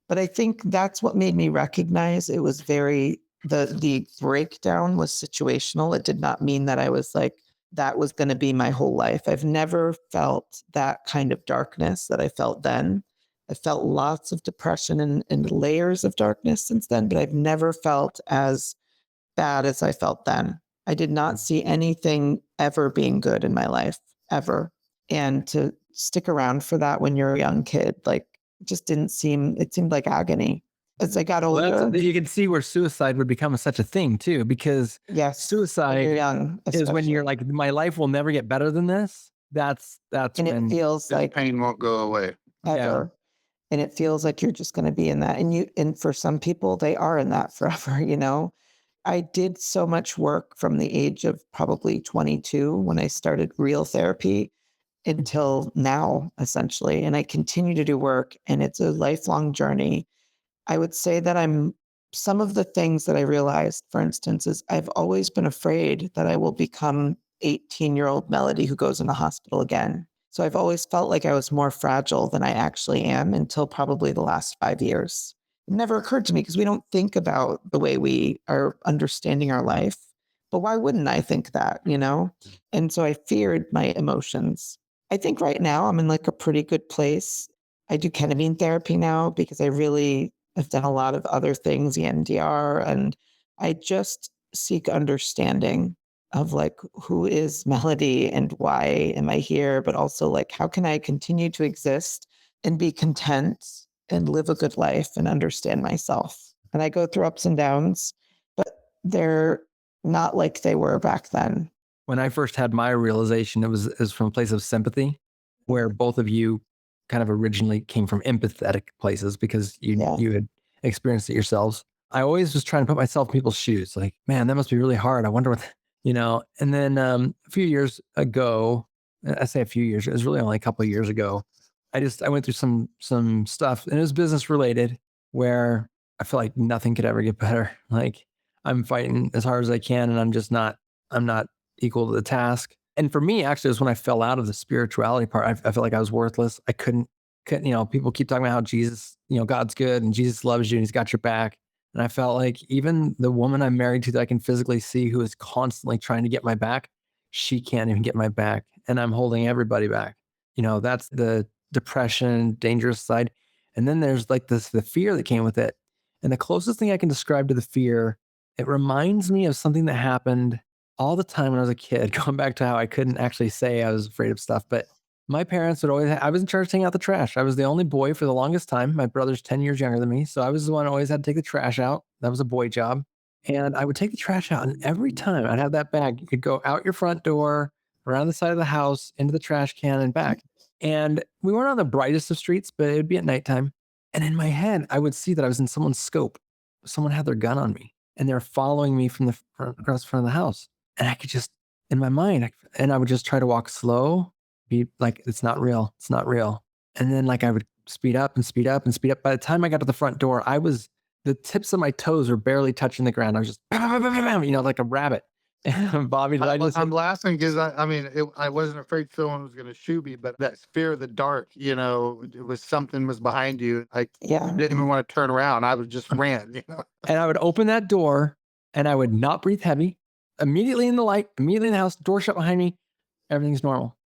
But I think that's what made me recognize it was the breakdown was situational. It did not mean that I was like, that was going to be my whole life. I've never felt that kind of darkness that I felt then. I felt lots of depression and layers of darkness since then, but I've never felt as bad as I felt then. I did not see anything ever being good in my life, ever. And to stick around for that when you're a young kid, like, it seemed like agony. As I got Well, older, you can see where suicide would become such a thing too, because yes, when you're suicide young, is when you're especially. like, my life will never get better than this. That's And it when, feels This like pain won't go away. yeah. ever. And it feels like you're just going to be in that. And for some people, they are in that forever. I did so much work from the age of probably 22 when I started real therapy until now, essentially. And I continue to do work, and it's a lifelong journey. I would say that some of the things that I realized, for instance, is I've always been afraid that I will become 18-year-old Melody who goes in the hospital again. So I've always felt like I was more fragile than I actually am until probably the last 5 years. It never occurred to me because we don't think about the way we are understanding our life. But why wouldn't I think that? And so I feared my emotions. I think right now I'm in like a pretty good place. I do ketamine therapy now because I've done a lot of other things, EMDR, and I just seek understanding of like who is Melody and why am I here, but also like how can I continue to exist and be content and live a good life and understand myself. And I go through ups and downs, but they're not like they were back then. When I first had my realization, it was from a place of sympathy, where both of you kind of originally came from empathetic places because you Yeah. you had experienced it yourselves. I always was trying to put myself in people's shoes. Like, man, that must be really hard. I wonder what. And then a few years ago, I say a few years, it was really only a couple of years ago. I went through some stuff, and it was business related, where I feel like nothing could ever get better. Like, I'm fighting as hard as I can, and I'm not equal to the task. And for me, actually, it was when I fell out of the spirituality part. I felt like I was worthless. I couldn't. People keep talking about how Jesus, God's good and Jesus loves you and he's got your back. And I felt like even the woman I'm married to that I can physically see who is constantly trying to get my back, she can't even get my back and I'm holding everybody back. That's the depression, dangerous side. And then there's like the fear that came with it. And the closest thing I can describe to the fear, it reminds me of something that happened all the time when I was a kid, going back to how I couldn't actually say I was afraid of stuff. But my parents would always, I was in charge of taking out the trash. I was the only boy for the longest time. My brother's 10 years younger than me. So I was the one who always had to take the trash out. That was a boy job. And I would take the trash out. And every time I'd have that bag, you could go out your front door, around the side of the house, into the trash can and back. And we weren't on the brightest of streets, but it would be at nighttime. And in my head, I would see that I was in someone's scope. Someone had their gun on me and they're following me from the front, across the front of the house. And I could just, in my mind, and I would just try to walk slow, be like, it's not real. It's not real. And then like I would speed up and speed up and speed up. By the time I got to the front door, the tips of my toes were barely touching the ground. I was just, like a rabbit. And Bobby, I'm laughing because I wasn't afraid someone was going to shoot me, but that fear of the dark, it was something was behind you. I didn't even want to turn around. I was just ran. And I would open that door and I would not breathe heavy. Immediately in the light, immediately in the house, door shut behind me. Everything's normal.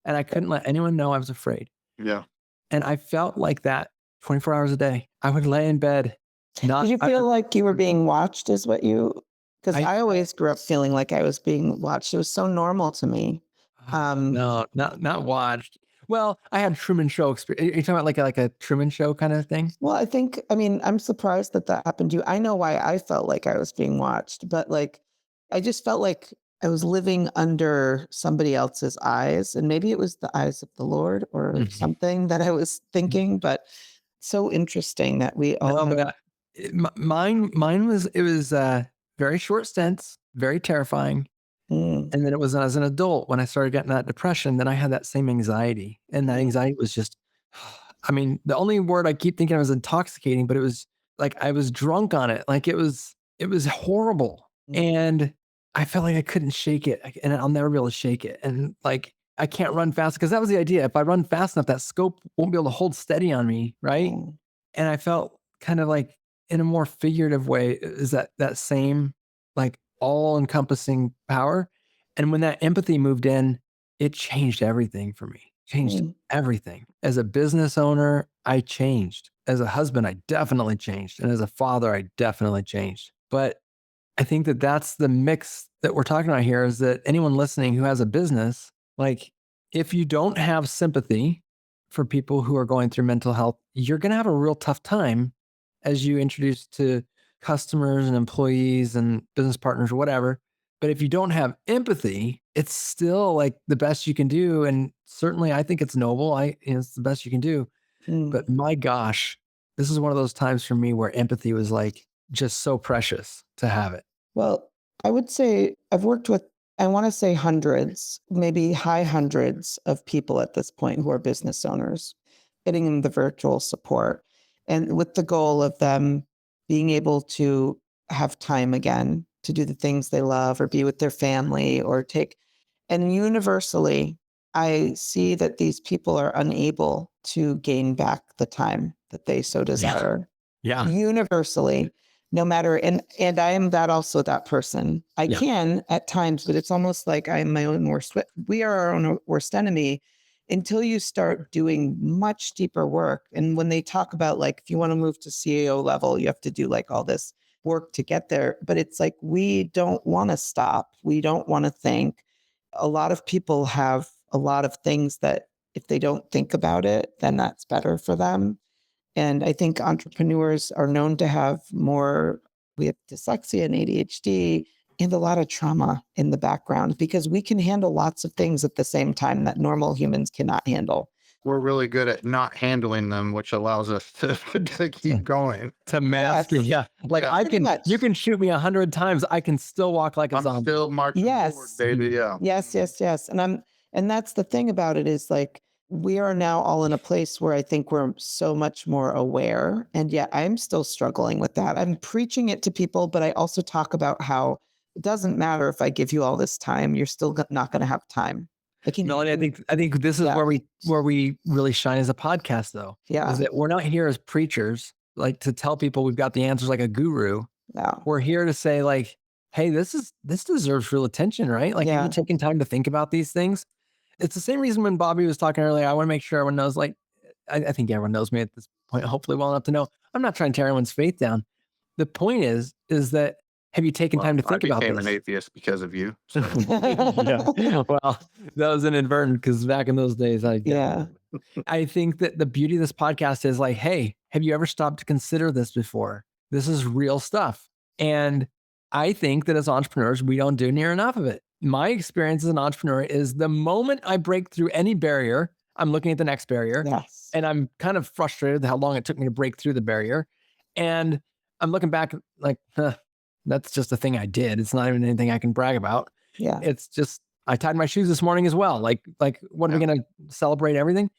And I couldn't let anyone know I was afraid. Yeah. And I felt like that 24 hours a day. I would lay in bed. Did you feel like you were being watched because I always grew up feeling like I was being watched. It was so normal to me. No, not watched. Well, I had Truman Show experience. Are you talking about like a Truman Show kind of thing? Well, I'm surprised that happened to you. I know why I felt like I was being watched, but like, I just felt like I was living under somebody else's eyes, and maybe it was the eyes of the Lord or something that I was thinking, but so interesting that we all mine was, it was very short stints, very terrifying. And then it was as an adult when I started getting that depression, then I had that same anxiety. And that anxiety was just, the only word I keep thinking of is intoxicating, but it was like I was drunk on it. Like it was horrible. And I felt like I couldn't shake it, and I'll never be able to shake it. And like, I can't run fast because that was the idea. If I run fast enough, that scope won't be able to hold steady on me. Right. And I felt kind of like in a more figurative way, is that same like all encompassing power. And when that empathy moved in, it changed everything for me, changed everything. As a business owner, I changed. As a husband, I definitely changed. And as a father, I definitely changed. But I think that that's the mix that we're talking about here, is that anyone listening who has a business, like if you don't have sympathy for people who are going through mental health, you're going to have a real tough time as you introduce to customers and employees and business partners or whatever. But if you don't have empathy, it's still like the best you can do. And certainly I think it's noble. It's the best you can do. But my gosh, this is one of those times for me where empathy was like just so precious to have it. Well, I would say I've worked with, I want to say hundreds, maybe high hundreds of people at this point who are business owners, getting them the virtual support, and with the goal of them being able to have time again to do the things they love or be with their family or take. And universally, I see that these people are unable to gain back the time that they so desire. Yeah. Universally, no matter, and I am that person. I can at times, but it's almost like I'm my own worst, we are our own worst enemy until you start doing much deeper work. And when they talk about like, if you want to move to CEO level, you have to do like all this work to get there. But it's like, we don't want to stop. We don't want to think. A lot of people have a lot of things that if they don't think about it, then that's better for them. And I think entrepreneurs are known to have we have dyslexia and ADHD and a lot of trauma in the background because we can handle lots of things at the same time that normal humans cannot handle. We're really good at not handling them, which allows us to keep going. To master. Yeah. Like you can shoot me 100 times. I can still walk like a I'm zombie. still marching forward, baby. Yeah. Yes. And that's the thing about it is like, we are now all in a place where I think we're so much more aware. And yet I'm still struggling with that. I'm preaching it to people, but I also talk about how it doesn't matter if I give you all this time, you're still not going to have time. Melanie, I think this is where we really shine as a podcast, though. Yeah. Is that we're not here as preachers, like to tell people we've got the answers like a guru. No. We're here to say, like, hey, this deserves real attention, right? Like, have you Yeah. taken time to think about these things? It's the same reason when Bobby was talking earlier, I want to make sure everyone knows, like, I think everyone knows me at this point, hopefully well enough to know I'm not trying to tear anyone's faith down. The point is that have you taken Well, time to I think about became an this? atheist because of you. So Yeah. Well, that was inadvertent because back in those days, Yeah. I think that the beauty of this podcast is like, hey, have you ever stopped to consider this before? This is real stuff. And I think that as entrepreneurs, we don't do near enough of it. My experience as an entrepreneur is the moment I break through any barrier, I'm looking at the next barrier Yes. and I'm kind of frustrated how long it took me to break through the barrier. And I'm looking back like, huh, that's just a thing I did. It's not even anything I can brag about. Yeah. It's just, I tied my shoes this morning as well. Like, what are we Yeah. going to celebrate everything?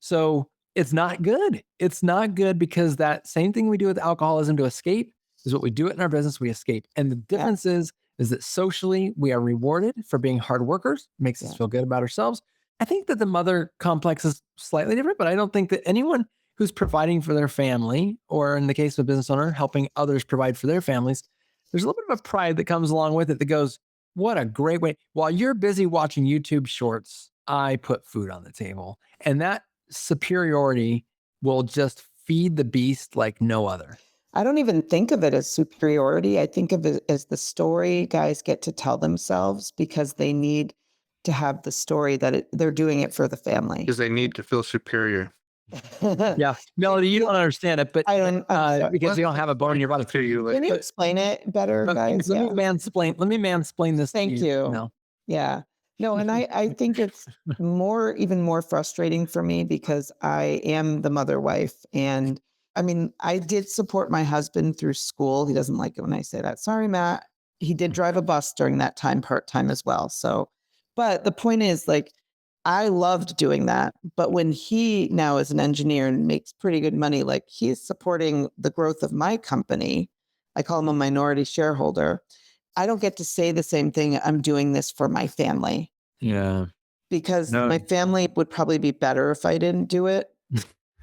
So it's not good. It's not good because that same thing we do with alcoholism to escape is what we do it in our business. We escape. And the difference is that socially we are rewarded for being hard workers, makes us Yeah. feel good about ourselves. I think that the mother complex is slightly different, but I don't think that anyone who's providing for their family, or in the case of a business owner, helping others provide for their families, there's a little bit of a pride that comes along with it that goes, what a great way. While you're busy watching YouTube shorts, I put food on the table. And that superiority will just feed the beast like no other. I don't even think of it as superiority. I think of it as the story guys get to tell themselves because they need to have the story that they're doing it for the family. because they need to feel superior. Yeah. Melody, you don't understand it, but I don't. I'm sorry. because you don't have a bone in your body. To you, Can like, you explain it better, Let guys? me Yeah. mansplain this. Thank to you. Mel. Yeah. No, and I think it's even more frustrating for me because I am the mother wife. And I mean, I did support my husband through school. He doesn't like it when I say that. Sorry, Matt. He did drive a bus during that time, part-time as well. So, but the point is, like, I loved doing that. But when he now is an engineer and makes pretty good money, like he's supporting the growth of my company. I call him a minority shareholder. I don't get to say the same thing. I'm doing this for my family Yeah. because No. my family would probably be better if I didn't do it.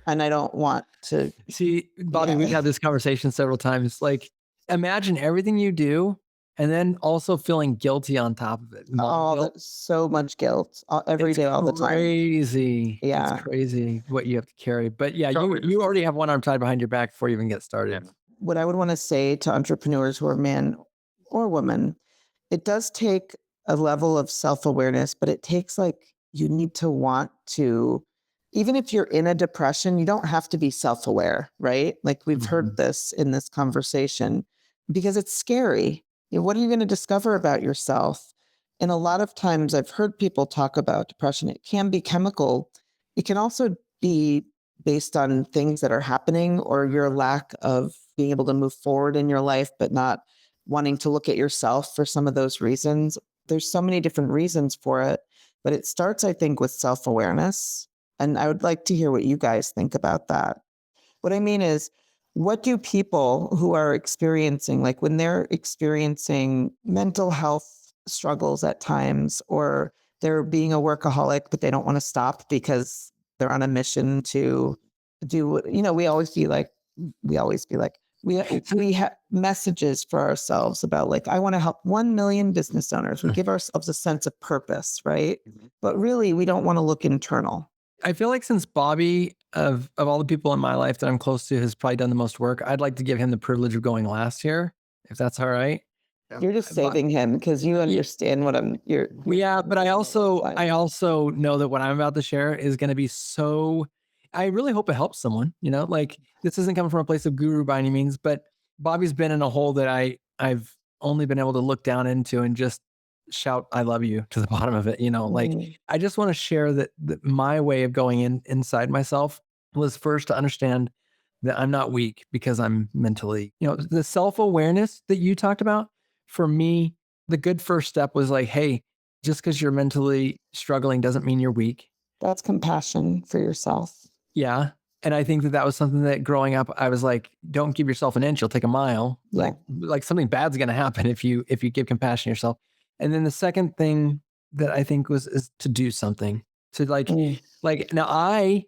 And I don't want to. See, Bobby, Yeah. we've had this conversation several times. Like, imagine everything you do and then also feeling guilty on top of it. Oh, Guilt. that's so much guilt every day, all the time. Crazy. Yeah. It's crazy what you have to carry. But yeah, Totally. you already have one arm tied behind your back before you even get started. Yeah. What I would want to say to entrepreneurs who are men or women, it does take a level of self-awareness, but it takes you need to want to, even if you're in a depression, you don't have to be self-aware, right? Like we've heard this in this conversation because it's scary. What are you going to discover about yourself? And a lot of times I've heard people talk about depression. It can be chemical. It can also be based on things that are happening or your lack of being able to move forward in your life, but not wanting to look at yourself for some of those reasons. There's so many different reasons for it, but it starts, I think, with self-awareness. And I would like to hear what you guys think about that. What I mean is, what do people who are experiencing, like when they're experiencing mental health struggles at times, or they're being a workaholic, but they don't want to stop because they're on a mission to do, we always be like, we have messages for ourselves about like, I want to help 1 million business owners. We give ourselves a sense of purpose, right? But really, we don't want to look internal. I feel like since Bobby, of all the people in my life that I'm close to, has probably done the most work, I'd like to give him the privilege of going last here, if that's all right. You're just saving him because you understand what Yeah, but I also know that what I'm about to share is going to be so, I really hope it helps someone, like this isn't coming from a place of guru by any means, but Bobby's been in a hole that I've only been able to look down into and just shout, I love you to the bottom of it. Like I just want to share that my way of going inside myself was first to understand that I'm not weak because I'm mentally, the self-awareness that you talked about. For me, the good first step was like, hey, just because you're mentally struggling doesn't mean you're weak. That's compassion for yourself. Yeah. And I think that was something that growing up, I was like, don't give yourself an inch, you'll take a mile. Yeah. Like something bad's going to happen if you give compassion to yourself. And then the second thing that I think is to do something to like now I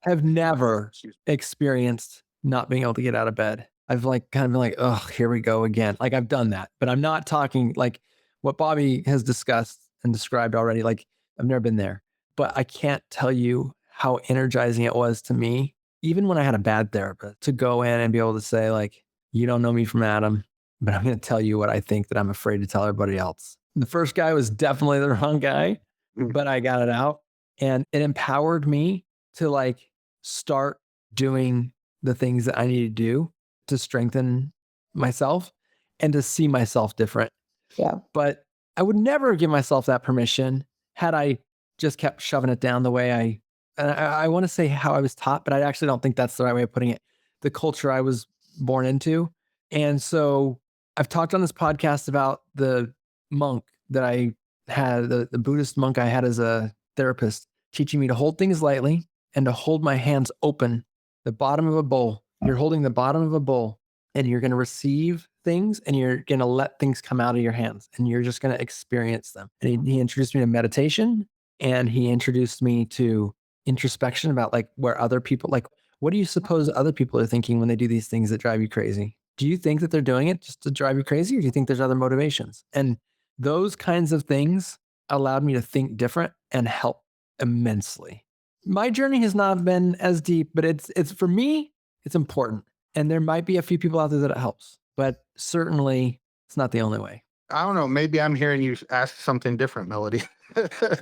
have never experienced not being able to get out of bed. I've like kind of been like, oh, here we go again. Like I've done that, but I'm not talking like what Bobby has discussed and described already. Like I've never been there, but I can't tell you how energizing it was to me, even when I had a bad therapist, to go in and be able to say like, you don't know me from Adam, but I'm going to tell you what I think that I'm afraid to tell everybody else. The first guy was definitely the wrong guy, but I got it out, and it empowered me to like start doing the things that I need to do to strengthen myself and to see myself different. Yeah. But I would never give myself that permission had I just kept shoving it down the way I want to say how I was taught, but I actually don't think that's the right way of putting it. The culture I was born into. And so I've talked on this podcast about the monk that I had, the Buddhist monk I had as a therapist, teaching me to hold things lightly and to hold my hands open, the bottom of a bowl. You're holding the bottom of a bowl and you're going to receive things and you're going to let things come out of your hands and you're just going to experience them. And he introduced me to meditation, and he introduced me to introspection about like where other people, like, what do you suppose other people are thinking when they do these things that drive you crazy? Do you think that they're doing it just to drive you crazy, or do you think there's other motivations? And those kinds of things allowed me to think different and help immensely. My journey has not been as deep, but it's for me, it's important. And there might be a few people out there that it helps, but certainly it's not the only way. I don't know. Maybe I'm hearing you ask something different, Melody.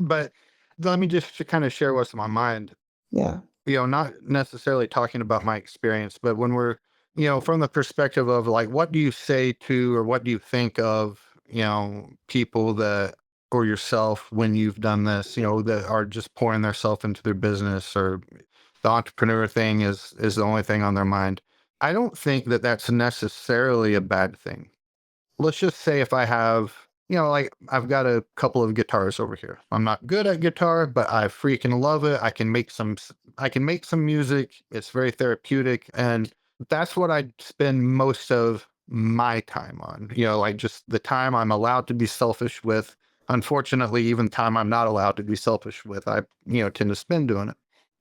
But let me just kind of share what's on my mind. Yeah. Not necessarily talking about my experience, but when we're, from the perspective of like, what do you say to, or what do you think of, people that, or yourself when you've done this, that are just pouring themselves into their business, or the entrepreneur thing is the only thing on their mind. I don't think that that's necessarily a bad thing. Let's just say if I have, like I've got a couple of guitars over here. I'm not good at guitar, but I freaking love it. I can make some music. It's very therapeutic. And that's what I spend most of my time on, like just the time I'm allowed to be selfish with. Unfortunately, even time I'm not allowed to be selfish with, I, tend to spend doing it.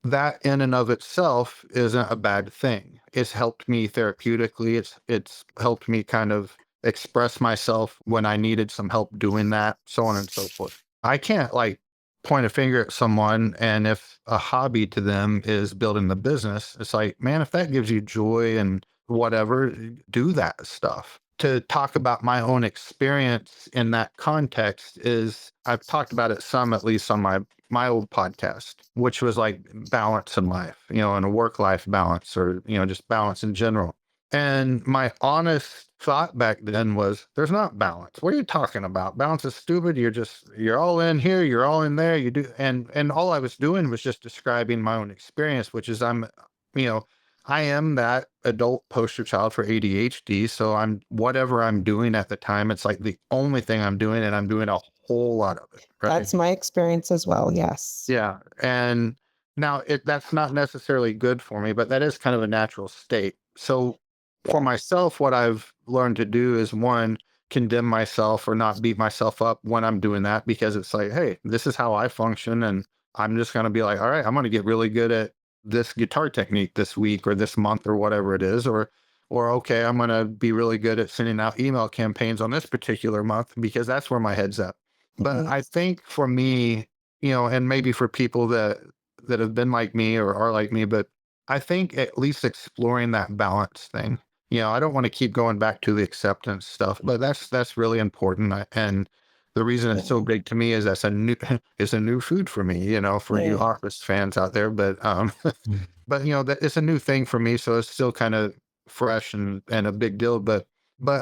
That in and of itself isn't a bad thing. It's helped me therapeutically. It's helped me kind of express myself when I needed some help doing that, so on and so forth. I can't like point a finger at someone, and if a hobby to them is building the business, it's like, man, if that gives you joy and whatever, do that stuff. To talk about my own experience in that context is, I've talked about it some, at least on my old podcast, which was like balance in life, and a work-life balance, or, just balance in general. And my honest thought back then was, there's not balance. What are you talking about? Balance is stupid. You're all in here, you're all in there. You do. And all I was doing was just describing my own experience, which is I am that adult poster child for ADHD. So whatever I'm doing at the time, it's like the only thing I'm doing, and I'm doing a whole lot of it. Right? That's my experience as well. Yes. Yeah. And now that's not necessarily good for me, but that is kind of a natural state. So for myself, what I've learned to do is, one, condemn myself or not beat myself up when I'm doing that, because it's like, hey, this is how I function. And I'm just going to be like, all right, I'm going to get really good at this guitar technique this week or this month or whatever it is. Or okay, I'm going to be really good at sending out email campaigns on this particular month, because that's where my head's at. But I think for me, and maybe for people that have been like me or are like me, but I think at least exploring that balance thing. I don't want to keep going back to the acceptance stuff, but that's really important. And the reason it's so big to me is that's it's a new food for me, for you Office fans out there. But but that it's a new thing for me, so it's still kind of fresh and a big deal. But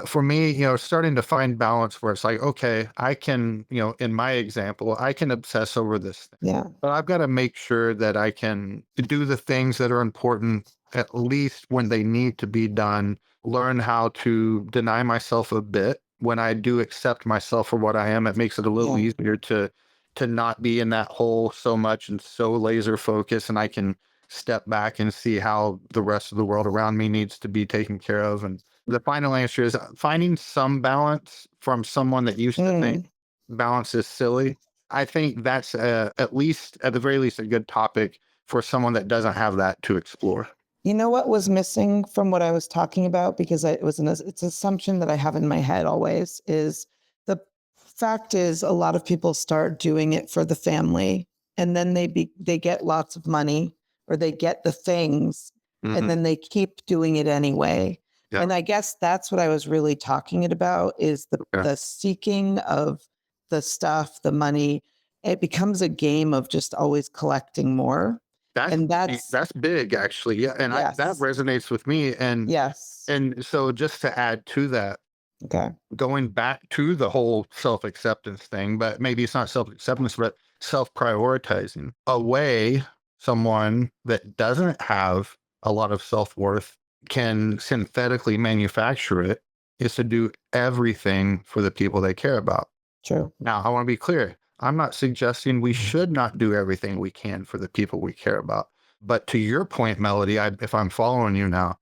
for me, starting to find balance where it's like, okay, I can, in my example, I can obsess over this thing. Yeah. But I've got to make sure that I can do the things that are important, at least when they need to be done, learn how to deny myself a bit. When I do accept myself for what I am, it makes it a little easier to not be in that hole so much and so laser focused, and I can step back and see how the rest of the world around me needs to be taken care of. And the final answer is finding some balance from someone that used to think balance is silly. I think that's at the very least a good topic for someone that doesn't have that to explore. You know what was missing from what I was talking about? Because it's an assumption that I have in my head always is the fact is a lot of people start doing it for the family and then they get lots of money or they get the things and then they keep doing it anyway. Yeah. And I guess that's what I was really talking about is the seeking of the stuff, the money. It becomes a game of just always collecting more. And That's big, actually. Yeah, and that yes. resonates with me. Yes. And so, just to add to that, Okay. going back to the whole self-acceptance thing, but maybe it's not self-acceptance, but self-prioritizing. A way someone that doesn't have a lot of self-worth can synthetically manufacture it is to do everything for the people they care about. True. Now, I want to be clear. I'm not suggesting we should not do everything we can for the people we care about. But to your point, Melody, if I'm following you now,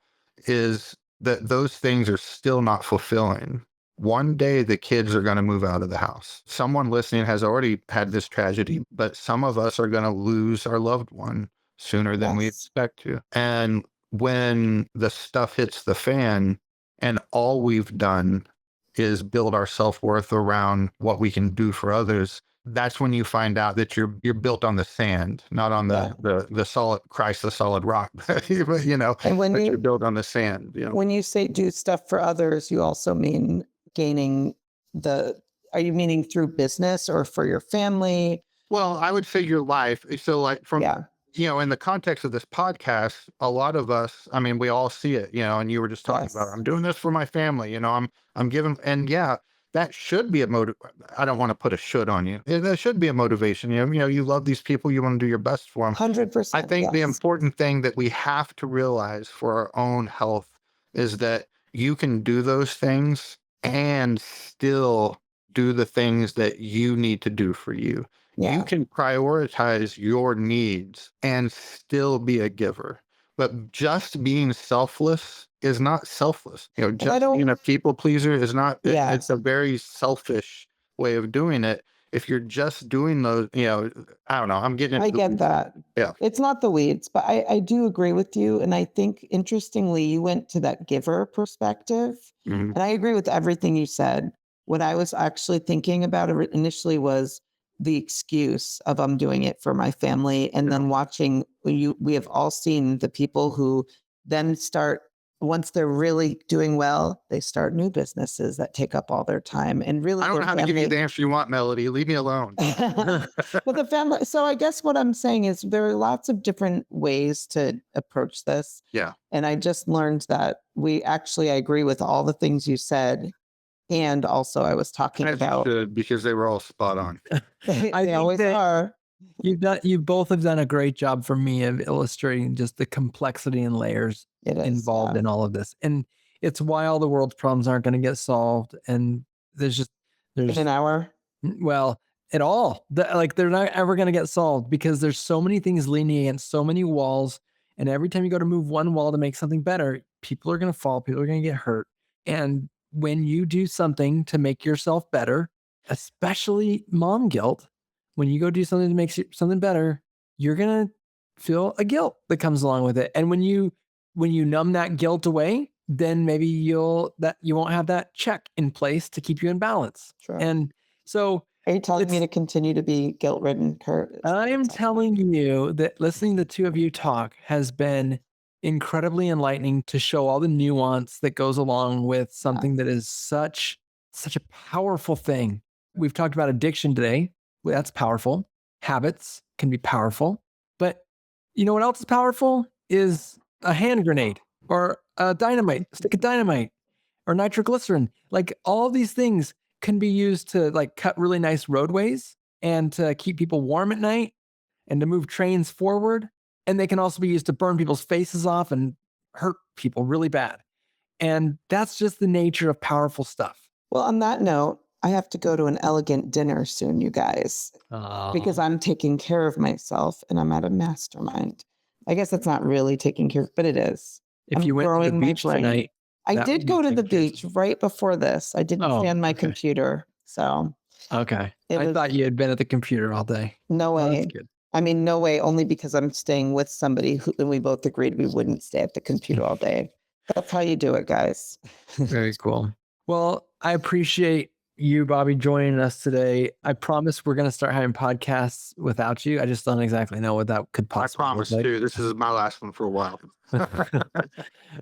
is that those things are still not fulfilling. One day the kids are going to move out of the house. Someone listening has already had this tragedy, but some of us are going to lose our loved one sooner than we expect to. And when the stuff hits the fan and all we've done is build our self-worth around what we can do for others, that's when you find out that you're built on the sand, not on the solid Christ, the solid rock. You know, and when you're built on the sand. You know? When you say do stuff for others, you also mean gaining are you meaning through business or for your family? Well, I would say your life. So like from, you know, in the context of this podcast, a lot of us, I mean, we all see it, you know, and you were just talking about, I'm doing this for my family, you know, I'm giving, and that should be a motive. I don't want to put a should on you. That should be a motivation. You know, you love these people. You want to do your best for them. 100%. I think the important thing that we have to realize for our own health is that you can do those things and still do the things that you need to do for you. Yeah. You can prioritize your needs and still be a giver. But just being selfless is not selfless. You know, just being a people pleaser is not, it's a very selfish way of doing it. If you're just doing those, you know, I don't know, I'm getting into I get that. Yeah. It's not the weeds, but I do agree with you. And I think interestingly, you went to that giver perspective. And I agree with everything you said. What I was actually thinking about initially was the excuse of I'm doing it for my family. And then watching we have all seen the people who then start, once they're really doing well, they start new businesses that take up all their time. And really, I don't know how to give you the answer you want, Melody. Leave me alone. But the family. So I guess what I'm saying is there are lots of different ways to approach this. Yeah. And I just learned that I agree with all the things you said. And also I was talking about because they were all spot on. they always are. You both have done a great job for me of illustrating just the complexity and layers involved in all of this. And it's why all the world's problems aren't going to get solved. And there's in an hour. Well, at all. They're not ever going to get solved because there's so many things leaning against so many walls. And every time you go to move one wall to make something better, people are going to fall, people are going to get hurt. And when you do something to make yourself better, especially mom guilt, when you go do something to make something better, you're going to feel a guilt that comes along with it. And when you numb that guilt away, then maybe you won't have that check in place to keep you in balance. Sure. And so are you telling me to continue to be guilt-ridden, Curt? I'm telling you that listening to the two of you talk has been incredibly enlightening to show all the nuance that goes along with something that is such a powerful thing. We've talked about addiction today. Well, that's powerful. Habits can be powerful. But you know what else is powerful? Is a hand grenade or a dynamite, a stick of dynamite or nitroglycerin. Like all these things can be used to like cut really nice roadways and to keep people warm at night and to move trains forward. And they can also be used to burn people's faces off and hurt people really bad. And that's just the nature of powerful stuff. Well, on that note, I have to go to an elegant dinner soon, you guys, because I'm taking care of myself and I'm at a mastermind. I guess that's not really taking care, but it is. If you went to the beach tonight. I did go to the beach right before this. I didn't stay on my computer. So. Okay. I thought you had been at the computer all day. No way. That's good. I mean, no way, only because I'm staying with somebody who, and we both agreed we wouldn't stay at the computer all day. That's how you do it, guys. Very cool. Well, I appreciate you, Bobby, joining us today. I promise we're going to start having podcasts without you. I just don't exactly know what that could I possibly promise look too. This is my last one for a while. like.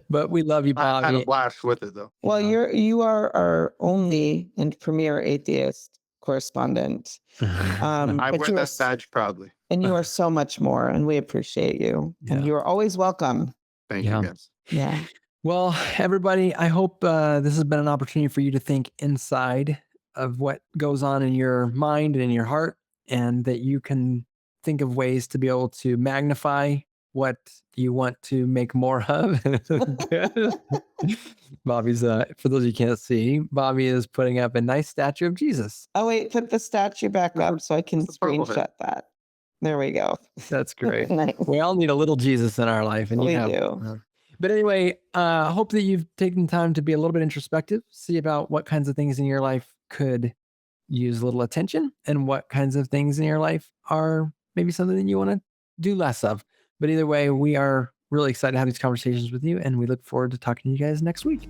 But we love you, I had a Bobby. blast with it though. Well, you are our only and premier atheist correspondent. I But wear you are, that badge proudly. and you are so much more, and we appreciate you. And Yeah. you are always welcome. Thank Yeah. you guys. Yeah. Well, everybody, I hope this has been an opportunity for you to think inside of what goes on in your mind and in your heart, and that you can think of ways to be able to magnify what you want to make more of. Bobby's, for those you can't see, Bobby is putting up a nice statue of Jesus. Oh, wait, put the statue back up so I can It's a purple head. screenshot that. There we go. That's great. Nice. We all need a little Jesus in our life, and We you have. do. But anyway, I hope that you've taken time to be a little bit introspective, see about what kinds of things in your life could use a little attention, and what kinds of things in your life are maybe something that you want to do less of. But either way, we are really excited to have these conversations with you, and we look forward to talking to you guys next week.